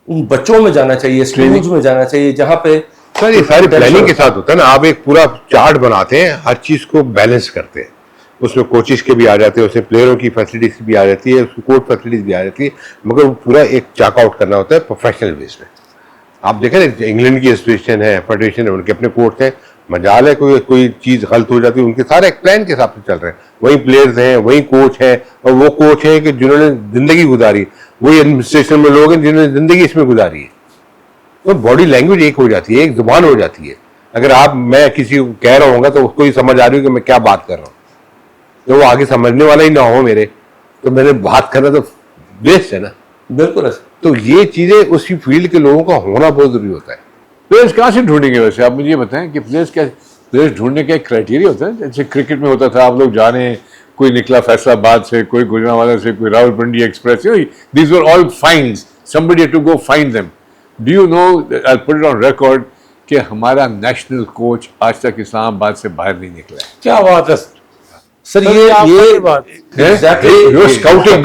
उन बच्चों में जाना चाहिए, स्कूल्स में जाना चाहिए, जहाँ पे सर ये सारी प्लानिंग के साथ होता है ना। आप एक पूरा चार्ट बनाते हैं, हर चीज को बैलेंस करते हैं, उसमें कोचेस के भी आ जाते हैं, उसमें प्लेयरों की फैसिलिटीज भी आ जाती है, उसकी कोच फैसिलिटीज भी आ जाती है, मगर वो पूरा एक चाक आउट करना होता है प्रोफेशनल बेस में। आप देखें ना, इंग्लैंड की एसोसिएशन है, फेडरेशन है, उनके अपने कोच हैं, मजाल है कोई चीज गलत हो जाती है, उनके सारे एक प्लान के हिसाब से चल रहे हैं, वही प्लेयर्स हैं, वही कोच है, और वो कोच है कि जिन्होंने जिंदगी गुजारी, वही एडमिनिस्ट्रेशन में लोग हैं जिन्होंने जिंदगी इसमें गुजारी है। तो बॉडी लैंग्वेज एक हो जाती है, एक जुबान हो जाती है। अगर मैं किसी को कह रहा हूँ तो उसको ही समझ आ रही हो कि मैं क्या बात कर रहा हूँ, तो वो आगे समझने वाला ही ना हो मेरे, तो मैंने बात करना तो वेस्ट है ना। बिल्कुल। तो ये चीजें उसी फील्ड के लोगों का होना बहुत जरूरी होता है। प्लेयर्स कहाँ से ढूंढेंगे वैसे? आप मुझे ये बताएं कि प्लेयर्स ढूंढने का एक क्राइटेरिया होता है। जैसे क्रिकेट में होता था, आप लोग जाने, कोई निकला फैसलाबाद से, कोई गुजरांवाला से, कोई Rawalpindi express, these were all finds, somebody had to go find them. Do you know, I put it on record कि हमारा नेशनल कोच आज तक इस्लामाबाद से बाहर नहीं निकला है। क्या बात है सर, ये बात स्काउटिंग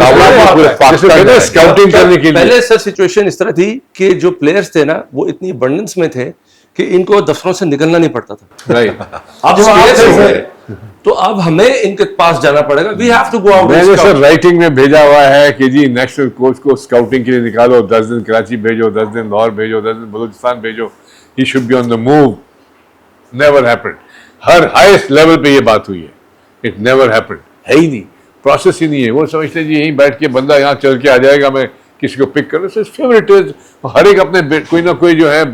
करने के लिए पहले सर सिचुएशन इस तरह थी कि जो प्लेयर्स थे ना, वो इतनी अबंडेंस में थे कि इनको दफ्तरों से निकलना नहीं पड़ता था। राइट। अब जो आप players हैं, हैं, तो अब हमें इनके पास जाना पड़ेगा। We have to go out. मैंने सर राइटिंग में भेजा हुआ है कि जी नेशनल कोच को स्काउटिंग के लिए निकालो, 10 दिन कराची भेजो, 10 दिन लाहौर भेजो, 10 दिन बलूचिस्तान भेजो, he should be on the move. Never happened. Her highest level पे ये बात हुई है, इट नेवर हैपेंड, है ही नहीं, प्रोसेस ही नहीं है। वो समझते जी यहीं बैठ के बंदा यहाँ चल के आ जाएगा, मैं किसी को पिक करूँ। सो फेवरेट हर एक अपने कोई ना कोई जो है,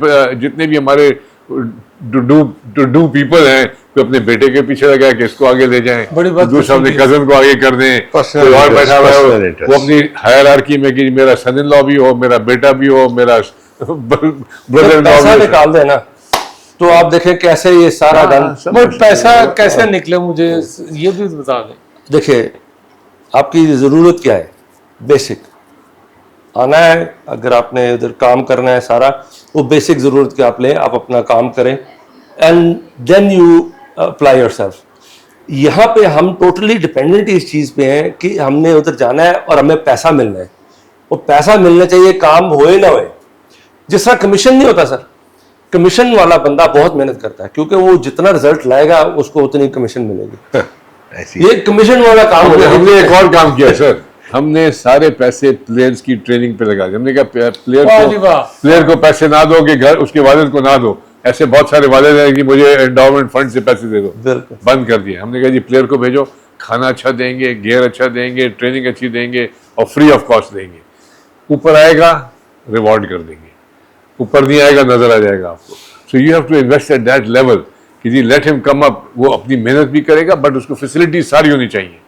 जितने भी हमारे डू पीपल हैं, कोई अपने बेटे के पीछे लगा कि इसको आगे ले जाएं, बड़ी बात दूसरा अपने कजन को आगे कर दें, कोई और बैठा हुआ है वो अपनी हायरार्की में कि मेरा सन इन लॉ भी हो, मेरा बेटा भी हो, मेरा ब्रदर इन लॉ पैसा भी हो। निकाल देना, तो आप देखें कैसे ये सारा गन। बट पैसा कैसे निकले, मुझे ये भी बता दें। देखिए, आपकी ज़रूरत क्या है? बेसिक आना है, अगर आपने उधर काम करना है, सारा वो बेसिक ज़रूरत के आप लें, आप अपना काम करें, and then you apply yourself. यहाँ पे हम टोटली डिपेंडेंट इस चीज़ पे हैं कि हमने उधर जाना है और हमें पैसा मिलना है। वो पैसा मिलना चाहिए, काम होए ना होए। जिस तरह कमीशन नहीं होता सर, कमीशन वाला बंदा बहुत मेहनत करता है, क्योंकि वो जितना रिजल्ट लाएगा उसको उतनी कमीशन मिलेगी। ऐसी ये कमीशन वाला काम होता है। हमने एक और काम किया सर, हमने सारे पैसे प्लेयर्स की ट्रेनिंग पे लगा दिए। हमने कहा प्लेयर को पैसे ना दो कि घर उसके वालिद को ना दो। ऐसे बहुत सारे वालिद हैं कि मुझे एंडाउमेंट फंड से पैसे दे दो, बंद कर दिए। हमने कहा जी प्लेयर को भेजो, खाना अच्छा देंगे, गियर अच्छा देंगे, ट्रेनिंग अच्छी देंगे और फ्री ऑफ कॉस्ट देंगे। ऊपर आएगा रिवॉर्ड कर देंगे, ऊपर नहीं आएगा नजर आ जाएगा आपको। So you have to invest at that level कि जी लेट हिम कम अप। वो अपनी मेहनत भी करेगा, बट उसको फैसिलिटी सारी होनी चाहिए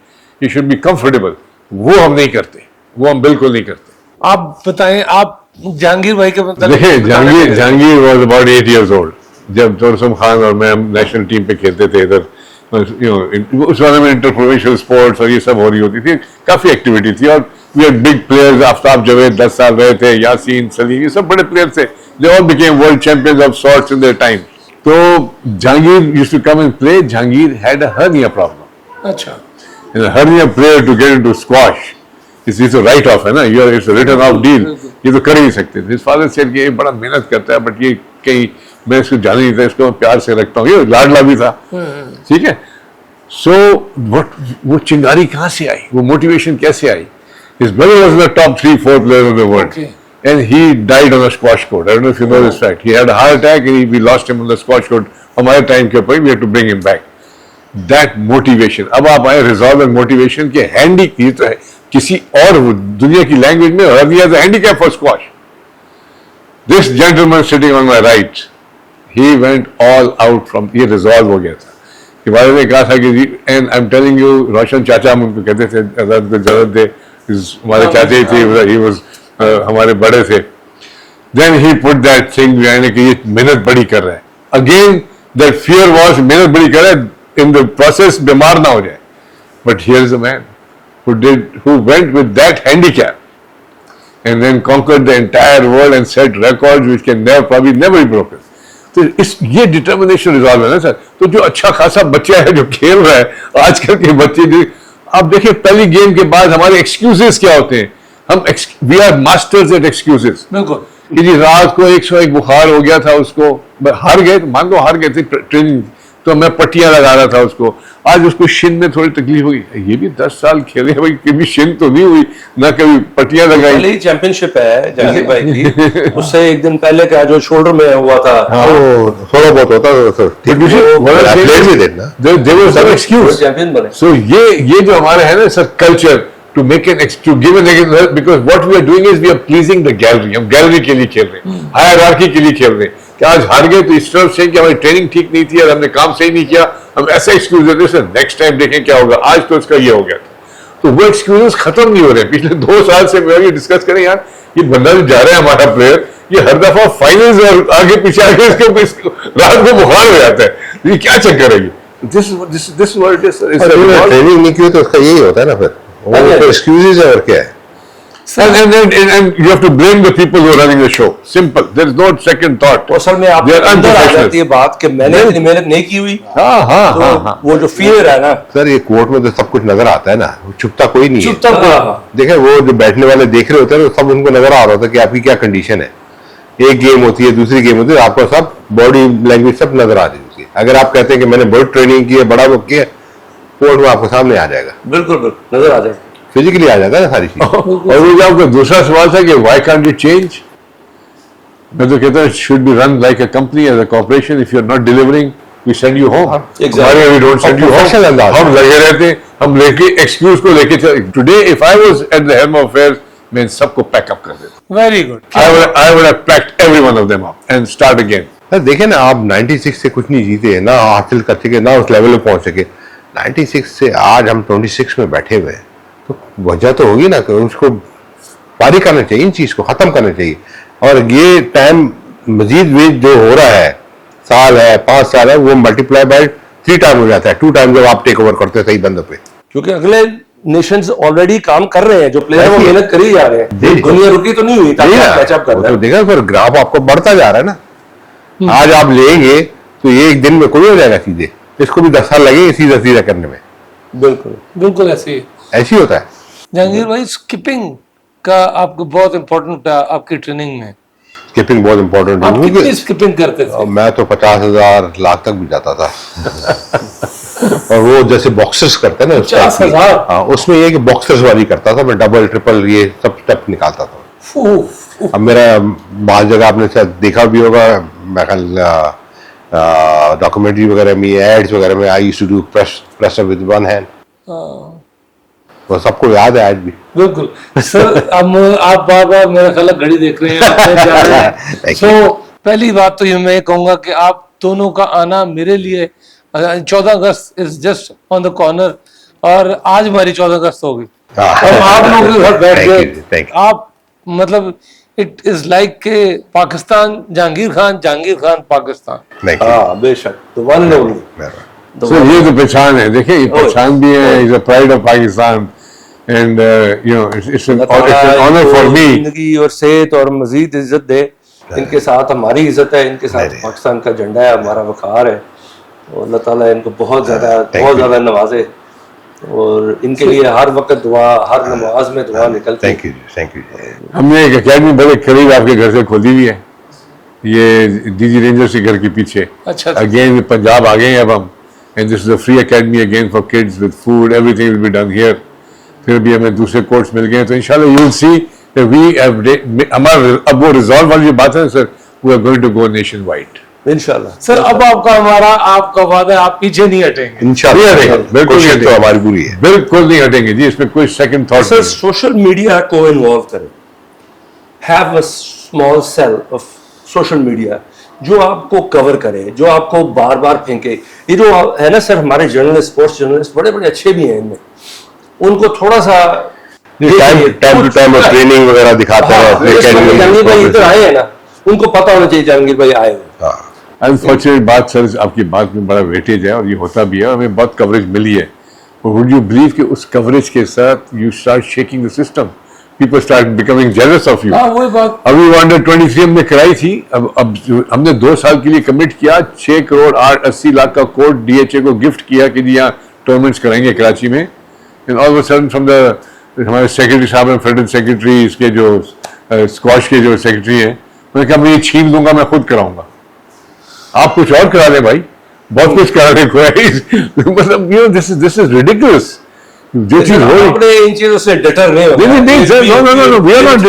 ही शुड बी कंफर्टेबल। वो हम नहीं करते, वो हम बिल्कुल नहीं करते। आप बताएं, आप जहांगीर भाई के मतलब देखिए, Jahangir was about 8 years old जब तोरसम खान और मैं नेशनल टीम पे खेलते थे इधर। उस वाले में इंटर प्रोविंशियल स्पोर्ट्स और ये सब हो रही होती थी, काफी एक्टिविटी थी। और we had big players, Aftab Javed 10 साल रहे थे, यासीन सलीम, ये सब बड़े प्लेयर थे। They all became world champions of sorts in their time. तो Jahangir used to come and play. Jahangir had a hernia problem, अच्छा, and a hernia player to get into squash is a write off है ना, it's a written off deal, ये तो कर ही नहीं सकते। His father said कि ये बड़ा मेहनत करता है, बट ये कहीं मैं इसको जाने नहीं था, इसको मैं प्यार से रखता हूँ, ये लाडला भी था, ठीक है। So वो चिंगारी कहाँ से आई, वो मोटिवेशन कैसे आई? His brother was the top 3-4 player of the world, Okay. and he died on a squash court. I don't know if you know this fact. He had a heart attack and we lost him on the squash court. हमारे time के ऊपर we had to bring him back. That motivation. अब आप आए resolve and motivation के handy की तो है किसी और दुनिया की लैंग्वेज में hernia is a handicap for squash. This gentleman sitting on my right, he went all out from, ये resolve हो गया था कि वाले ने कहा था कि and I'm telling you, रोशन चाचा हम उनको कहते थे, जरूरत दे, हमारे चाचा ही थे, he was हमारे बड़े थे। Then he put that thing behind कि ये मेहनत बड़ी कर रहा है। Again that fear was मेहनत बड़ी कर रहा है, in the process बीमार ना हो जाए। But here is a man who went with that handicap and then conquered the entire world and set records which can probably never be broken. तो ये डिटर्मिनेशन रिजॉल्व है ना सर। तो जो अच्छा खासा बच्चा है जो खेल रहा है, आजकल के बच्चे आप देखिए, पहली गेम के बाद हमारे एक्सक्यूजेस क्या होते हैं? हम we are masters at excuses. बिल्कुल। कि जी रात को 101 बुखार हो गया था उसको, हार गए, मान लो हार गए थे ट्रेनिंग, तो मैं पट्टियां लगा रहा था उसको। आज उसको शिन में थोड़ी तकलीफ हुई, ये भी 10 साल खेले भाई, कभी शिन तो नहीं हुई ना, कभी पट्टियां लगाई। पहली चैंपियनशिप है जहांगीर भाई की, उससे एक दिन पहले का जो शोल्डर में हुआ था, वो थोड़ा बहुत होता था सर, ठीक एक्सक्यूज। चैंपियन बने। सो ये जो हमारे है ना sir culture, to make to give an because what we are doing is we are pleasing the gallery. हम गैलरी के लिए खेल रहे हैं, हायरार्की के लिए खेल रहे हैं कि आज हार गए तो इस तरफ से कि हमारी ट्रेनिंग ठीक नहीं थी और हमने काम सही नहीं किया, हम ऐसा एक्सक्यूज देते हैं, सर नेक्स्ट टाइम देखें क्या होगा, आज तो इसका ये हो गया था। तो वो एक्सक्यूजेस खत्म नहीं हो रहे। पिछले 2 साल से मैं ये डिस्कस करें, यार ये बंदा जो जा रहा है हमारा प्लेयर, ये हर दफा फाइनल्स और आगे पीछे आगे इसके रात को बुखार हो जाता है, ये क्या चक्कर है? दिस वर्ल्ड इज ट्रेनिंग नहीं की तो उसका यही होता है ना, फिर वो एक्सक्यूजेस है और क्या है। And you have to blame the people who are running the show. Simple. There is no second thought. तो असल में आप They are अंदर आ unprofessional. जाती है बात कि मैंने इतनी मेहनत नहीं की हुई, हाँ। वो जो फियर है ना, सर ये कोर्ट में तो सब कुछ नजर आता है ना, छुपता कोई नहीं है। चुप तक देखे वो जो बैठने वाले देख रहे होते हैं, सब उनको नजर आ रहा होता है कि आपकी क्या कंडीशन है। एक गेम होती है, दूसरी गेम होती है, आपको सब बॉडी लैंग्वेज सब नजर आ रही होती है। अगर आप कहते हैं कि मैंने बहुत ट्रेनिंग की है, बड़ा वो किया, कोर्ट में आपके सामने आ जाएगा, बिल्कुल नजर आ जाएगा, फिजिकली आ जाएगा ना सारी चीज। और वो जो आपका दूसरा सवाल था कि why can't it change? मैं तो कहता हूँ should be run like a company as a corporation. If you're not delivering, we send you home. Exactly. हमारे we don't send you Professional home. अंदाज। हम लगे रहते हैं, हम लेके excuse को लेके चल। Today if I was at the helm of affairs, मैं इन सबको pack up कर देता। Very good. I would have packed every one of them up and start again. Sir देखे ना, आप 96 से कुछ नहीं जीते, ना हासिल कर सके, ना उस लेवल पे पहुंच सके। 96 से आज हम 26 में बैठे हुए हैं, तो वजह तो होगी ना कि उसको पारी करना चाहिए, इन चीज को खत्म करना चाहिए। और ये टाइम मजीद भी जो हो रहा है, साल है 5 साल है, वो मल्टीप्लाई बाय 3 टाइम हो जाता है, 2 टाइम जब आप टेक ओवर करते हैं सही बंदों पे। क्योंकि अगले नेशंस ऑलरेडी काम कर रहे हैं, जो प्लेयर वो मेहनत कर ही जा रहे हैं, दुनिया रुकी तो नहीं हुई ताकि आप कैचअप कर तो देखा फिर ग्राफ आपको बढ़ता जा रहा है ना। आज आप लेंगे तो ये एक दिन में कोई हो जाएगा सीधे, इसको भी 10 साल लगेंगे सीधा सीधा करने में। बिल्कुल ऐसे ही। ऐसी होता है। जहांगीर भाई, स्किपिंग का आपको बहुत इंपॉर्टेंट आपकी ट्रेनिंग में, स्किपिंग बहुत इंपॉर्टेंट आप कितनी है। स्किपिंग करते थे? मैं तो 50,000 लाख तक भी जाता था। और वो जैसे बॉक्सर्स करते हैं ना, 50,000? हाँ, उसमें ये कि बॉक्सर्स वाली करता था मैं, डबल ट्रिपल ये सब स्टेप निकालता था। अब मेरा बाहर जगह आपने शायद देखा भी होगा, मैं डॉक्यूमेंट्री वगैरह में, एड्स वगैरह में, I used to do press with one hand. वो सबको याद है आज भी। बिल्कुल सर। अब आप बार मेरा ख्याल घड़ी देख रहे हैं। सो पहली बात तो ये मैं कहूंगा कि आप दोनों का आना मेरे लिए 14 August is just on the corner. और आज हमारी 14 अगस्त होगी हाँ। और आप लोग के घर बैठ Thank you, गए thank you. आप मतलब इट इज लाइक के पाकिस्तान जहांगीर खान पाकिस्तान। Thank you. हाँ बेशक, the one and only. Never. So ये तो पहचान है, देखिए ये पहचान भी है, is a pride of Pakistan and you know it's an honour for me. जिंदगी और सेहत और मजीद इज्जत दे, इनके साथ हमारी इज्जत है, इनके साथ नहीं। पाकिस्तान का झंडा है, हमारा वकार है, और अल्लाह ताला इनको बहुत Thank you. ज्यादा नवाजे, और इनके लिए हर वक्त दुआ, हर नमाज में दुआ निकलती है। Thank you, thank you. हमने एक अकेडमी बड़े करीब आपके घर से खोली हुई है, ये डीजी रेंजर्स के घर के पीछे। अच्छा। अगेन पंजाब आ गए हैं अब हम, and this is a free academy again for kids with food, everything will be done here. फिर भी हमें दूसरे कोर्स मिल गए हैं, तो इंशाल्लाह you will see that we have हमारा अब वो रिजॉल्व वाली जो बात है sir, we are going to go nationwide इंशाल्लाह। सर अब आपका वादा है, आप पीछे नहीं हटेंगे। इंशाल्लाह बिल्कुल कोशिश नहीं तो हटेंगे। हमारी पूरी है। बिल्कुल नहीं हटेंगे जी, इसमें कोई सेकंड थॉट सर नहीं। सोशल मीडिया को इन्वॉल्व करें, have a small cell of social media जो आपको कवर करे, जो आपको बार बार फेंके। ये जो है ना सर, हमारे जर्नलिस्ट, स्पोर्ट्स जर्नलिस्ट बड़े बड़े अच्छे भी हैं, इनमें उनको थोड़ा सा टाइम टू टाइम ट्रेनिंग वगैरह दिखाता है अपने academy में। जहांगीर भाई इधर आए हैं ना, उनको पता होना चाहिए जहांगीर भाई आए हुए। हाँ, अनफॉर्चुनेट बात सर, आपकी बात में बड़ा वेटेज है और ये होता भी है, हमें बहुत कवरेज मिली है, और वुड यू बिलीव कि उस कवरेज के साथ you start shaking the system, people start becoming jealous of you. हाँ वही बात। अभी अंडर 23 हमने कराई थी, अब हमने 2 साल के लिए कमिट किया, 6 करोड़ 80 लाख का कोड डीएचए को गिफ्ट किया कि जी यहाँ टूर्नामेंट्स कराएंगे कराची में। And all of a sudden from the हमारे सेक्रेटरी साहब हैं, फेडरल सेक्रेटरी, इसके जो स्क्वाश के जो सेक्रेटरी हैं, मैंने कहा मैं ये छीन लूंगा, मैं खुद कराऊंगा, आप कुछ और करा लें भाई, बहुत कुछ कराने को है। मतलब you know this is ridiculous जो चीज हो रही। आपने इन चीजों से डटर नहीं होना। नहीं sir, no we are not.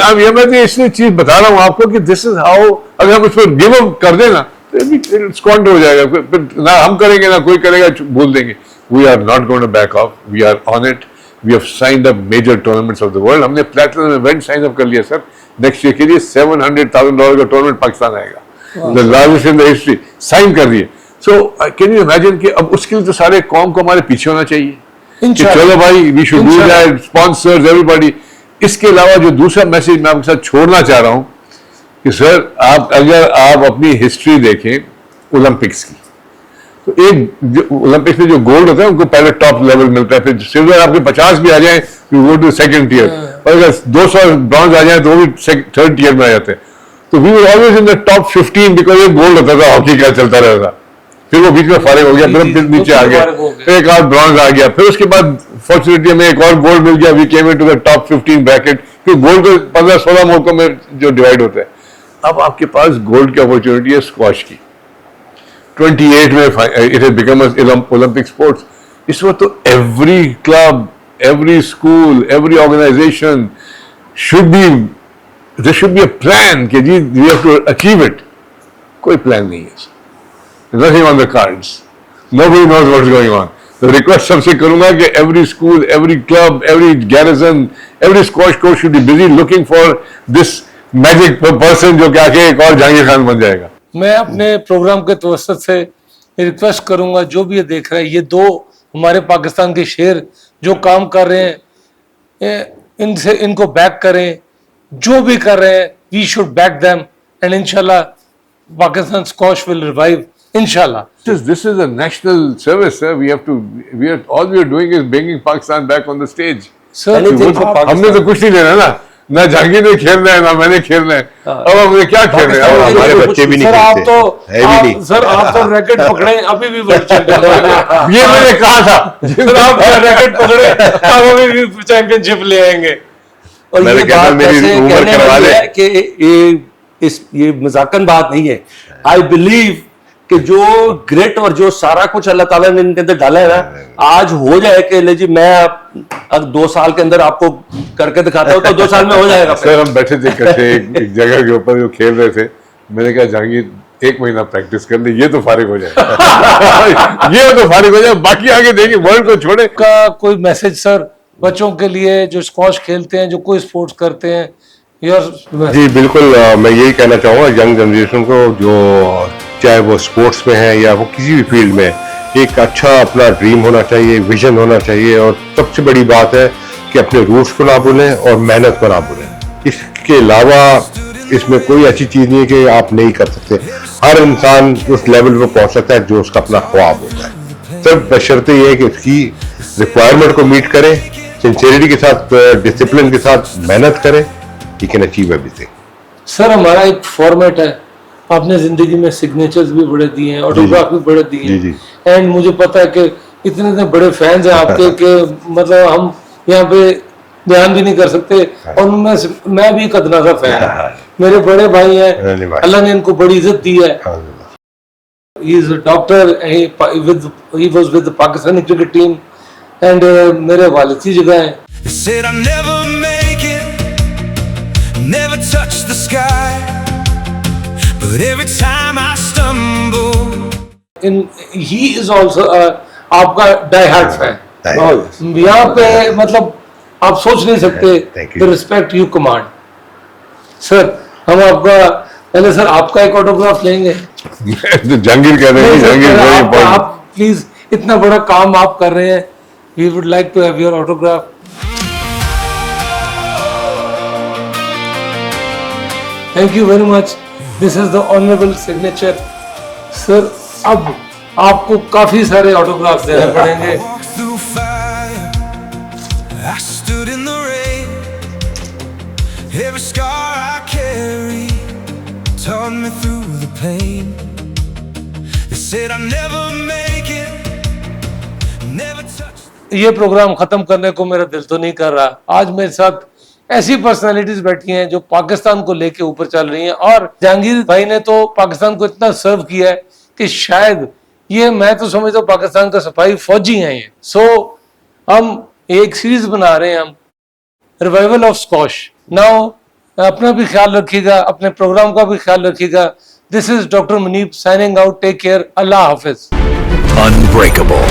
अब ये मैं इसलिए चीज बता रहा हूँ आपको कि दिस इज हाउ, अगर हम उस पर गिव अप कर देना तो स्क्वांड हो जाएगा, फिर ना हम करेंगे ना कोई करेगा, भूल देंगे। We are not going to back off, we are on it, we have signed up major tournaments of the world. हमने प्लैटिनम इवेंट साइन अप कर लिया सर, नेक्स्ट ईयर के लिए $700,000 का टूर्नामेंट पाकिस्तान आएगा, the largest in the history, sign कर दिए। So can you imagine कि अब उसके लिए तो सारे कौम को हमारे पीछे होना चाहिए कि चलो भाई we should do that, sponsors everybody. इसके अलावा जो दूसरा मैसेज मैं आपके साथ छोड़ना चाह रहा हूं कि सर आप अगर आप अपनी हिस्ट्री देखें ओलंपिक्स की, तो एक ओलंपिक्स में जो गोल्ड होता है उनको पहले टॉप लेवल मिलता है, फिर सिल्वर आपके 50 भी आ जाए you go to second tier, और अगर 200 ब्रॉन्ज आ जाए तो वो भी थर्ड टियर में आ जाते हैं। तो we were always in the top 15 because ये गोल्ड होता था, हॉकी का चलता रहता था। फिर वो बीच में फारिग हो गया, फिर नीचे आ गया, फिर एक और ब्रॉन्ज आ गया, फिर उसके बाद फॉर्चुनेटली हमें एक और गोल्ड मिल गया, we came into the top 15 bracket. फिर गोल्ड को 15-16 मौकों में जो डिवाइड होता है। अब आपके पास गोल्ड की अपॉर्चुनिटी है स्क्वाश की, 28 में it has become Olympic sports. इस वक्त तो every club, every school, every organisation should be, there should be a plan कि जी we have to achieve it. कोई प्लान नहीं है, nothing on the cards, nobody knows what's going on. The request सबसे करूंगा कि every school, every club, every garrison, every squash coach should be busy looking for this magic person जो क्या के एक और जहांगीर खान बन जाएगा। मैं अपने प्रोग्राम के तवसत से रिक्वेस्ट करूंगा, जो भी ये देख रहे हैं, ये 2 हमारे पाकिस्तान के शेर जो काम कर रहे हैं, इनसे इनको बैक करें, जो भी कर रहे हैं we should back them, and इंशाल्लाह पाकिस्तान स्क्वाश विल रिवाइव इंशाल्लाह। This is a national service, sir. All we are doing is bringing Pakistan back on the stage. Sir Anything for Pakistan. हमने तो कुछ नहीं लेना ना जहांगीर ने खेलना है ना मैंने खेलना है। अब हमने क्या खेलना है? पाकिस्तान हमारे बच्चे भी नहीं सर आप खेलते, तो है भी नहीं। सर आप तो रैकेट पकड़े अभी भी वर्ल्ड चैंपियन। ये मैंने कहा था। सर आप रैकेट पकड़े आप अभी भी चैंपियनशिप ले आएंगे। और मैंने ये कहना बात मेरी वैसे उम्र कहने करवा वाली ले। है कि ये मजाकन बात नहीं है। आई बिलीव कि जो ग्रेट और जो सारा कुछ अल्लाह ताला ने इनके अंदर डाला है ना, आज हो जाए कि ले जी मैं अब 2 साल के अंदर आपको करके दिखाता हूँ तो 2 साल में हो जाएगा। सर हम बैठे थे इकट्ठे एक जगह के ऊपर जो खेल रहे थे, मैंने कहा जहांगीर 1 महीना प्रैक्टिस कर ले, ये तो फारिग हो जाए। ये तो फारिग हो जाए, बाकी आगे देखिए, वर्ल्ड को छोड़े। का कोई मैसेज सर बच्चों के लिए जो स्क्वॉश खेलते हैं, जो कोई स्पोर्ट्स करते हैं, योर जी बिल्कुल, मैं यही कहना चाहूँगा यंग जनरेशन को, जो चाहे वो स्पोर्ट्स में है या वो किसी भी फील्ड में, एक अच्छा अपना ड्रीम होना चाहिए, विजन होना चाहिए, और सबसे बड़ी बात है कि अपने रूट्स को ना भूलें और मेहनत को ना भूलें। इसके अलावा इसमें कोई ऐसी चीज नहीं है कि आप नहीं कर सकते। हर इंसान उस लेवल पर पहुंच सकता है जो उसका अपना ख्वाब होता है, सिर्फ बशर्ते ये है कि उसकी रिक्वायरमेंट को मीट करें, सिंसियरिटी के साथ, डिसिप्लिन के साथ मेहनत करें, you can achieve everything. Sir हमारा एक फॉर्मेट है, आपने जिंदगी में सिग्नेचर्स भी बड़े दिए हैं, ऑटोग्राफ भी बड़े दिए जी, हैं, एंड मुझे पता है कि इतने इतने बड़े फैंस हैं आपके कि मतलब हम यहाँ पे बयान भी नहीं कर सकते। और मैं भी एक अदना सा फैन है, मेरे बड़े भाई हैं, अल्लाह ने इनको बड़ी इज्जत दी है। He is a doctor, he was with the Pakistani cricket team, and मेरे वालिद की जगह है। They said I'll never make it, never touch the sky, but every time I stumble, he is also आपका डाई हार्ड फैन। यहाँ पे मतलब आप सोच नहीं सकते Thank you. The respect you command. Sir हम आपका पहले सर आपका एक ऑटोग्राफ लेंगे। तो जहांगीर कह रहे हैं, नहीं, सर, जहांगीर very important. आप प्लीज, इतना बड़ा काम आप कर रहे हैं, we would like to have your autograph. Thank you very much, this is the honourable signature. Sir अब आपको काफी सारे ऑटोग्राफ देने पड़ेंगे। walked through fire, I stood in the rain. Every scar I carry taught me through the pain. They said I'll never make it, never touch. ये programme खत्म करने को मेरा दिल तो नहीं कर रहा। आज मेरे साथ ऐसी पर्सनालिटीज बैठी हैं जो पाकिस्तान को लेके ऊपर चल रही हैं, और जहांगीर भाई ने तो पाकिस्तान को इतना सर्व किया है कि शायद ये, मैं तो समझता हूँ पाकिस्तान का सिपाही फौजी हैं ये। सो हम एक सीरीज बना रहे हैं, हम रिवाइवल ऑफ स्क्वॉश। नाउ अपना भी ख्याल रखिएगा, अपने प्रोग्राम का भी ख्याल रखिएगा। This is doctor Munib signing out, take care, अल्लाह हाफिज। Unbreakable.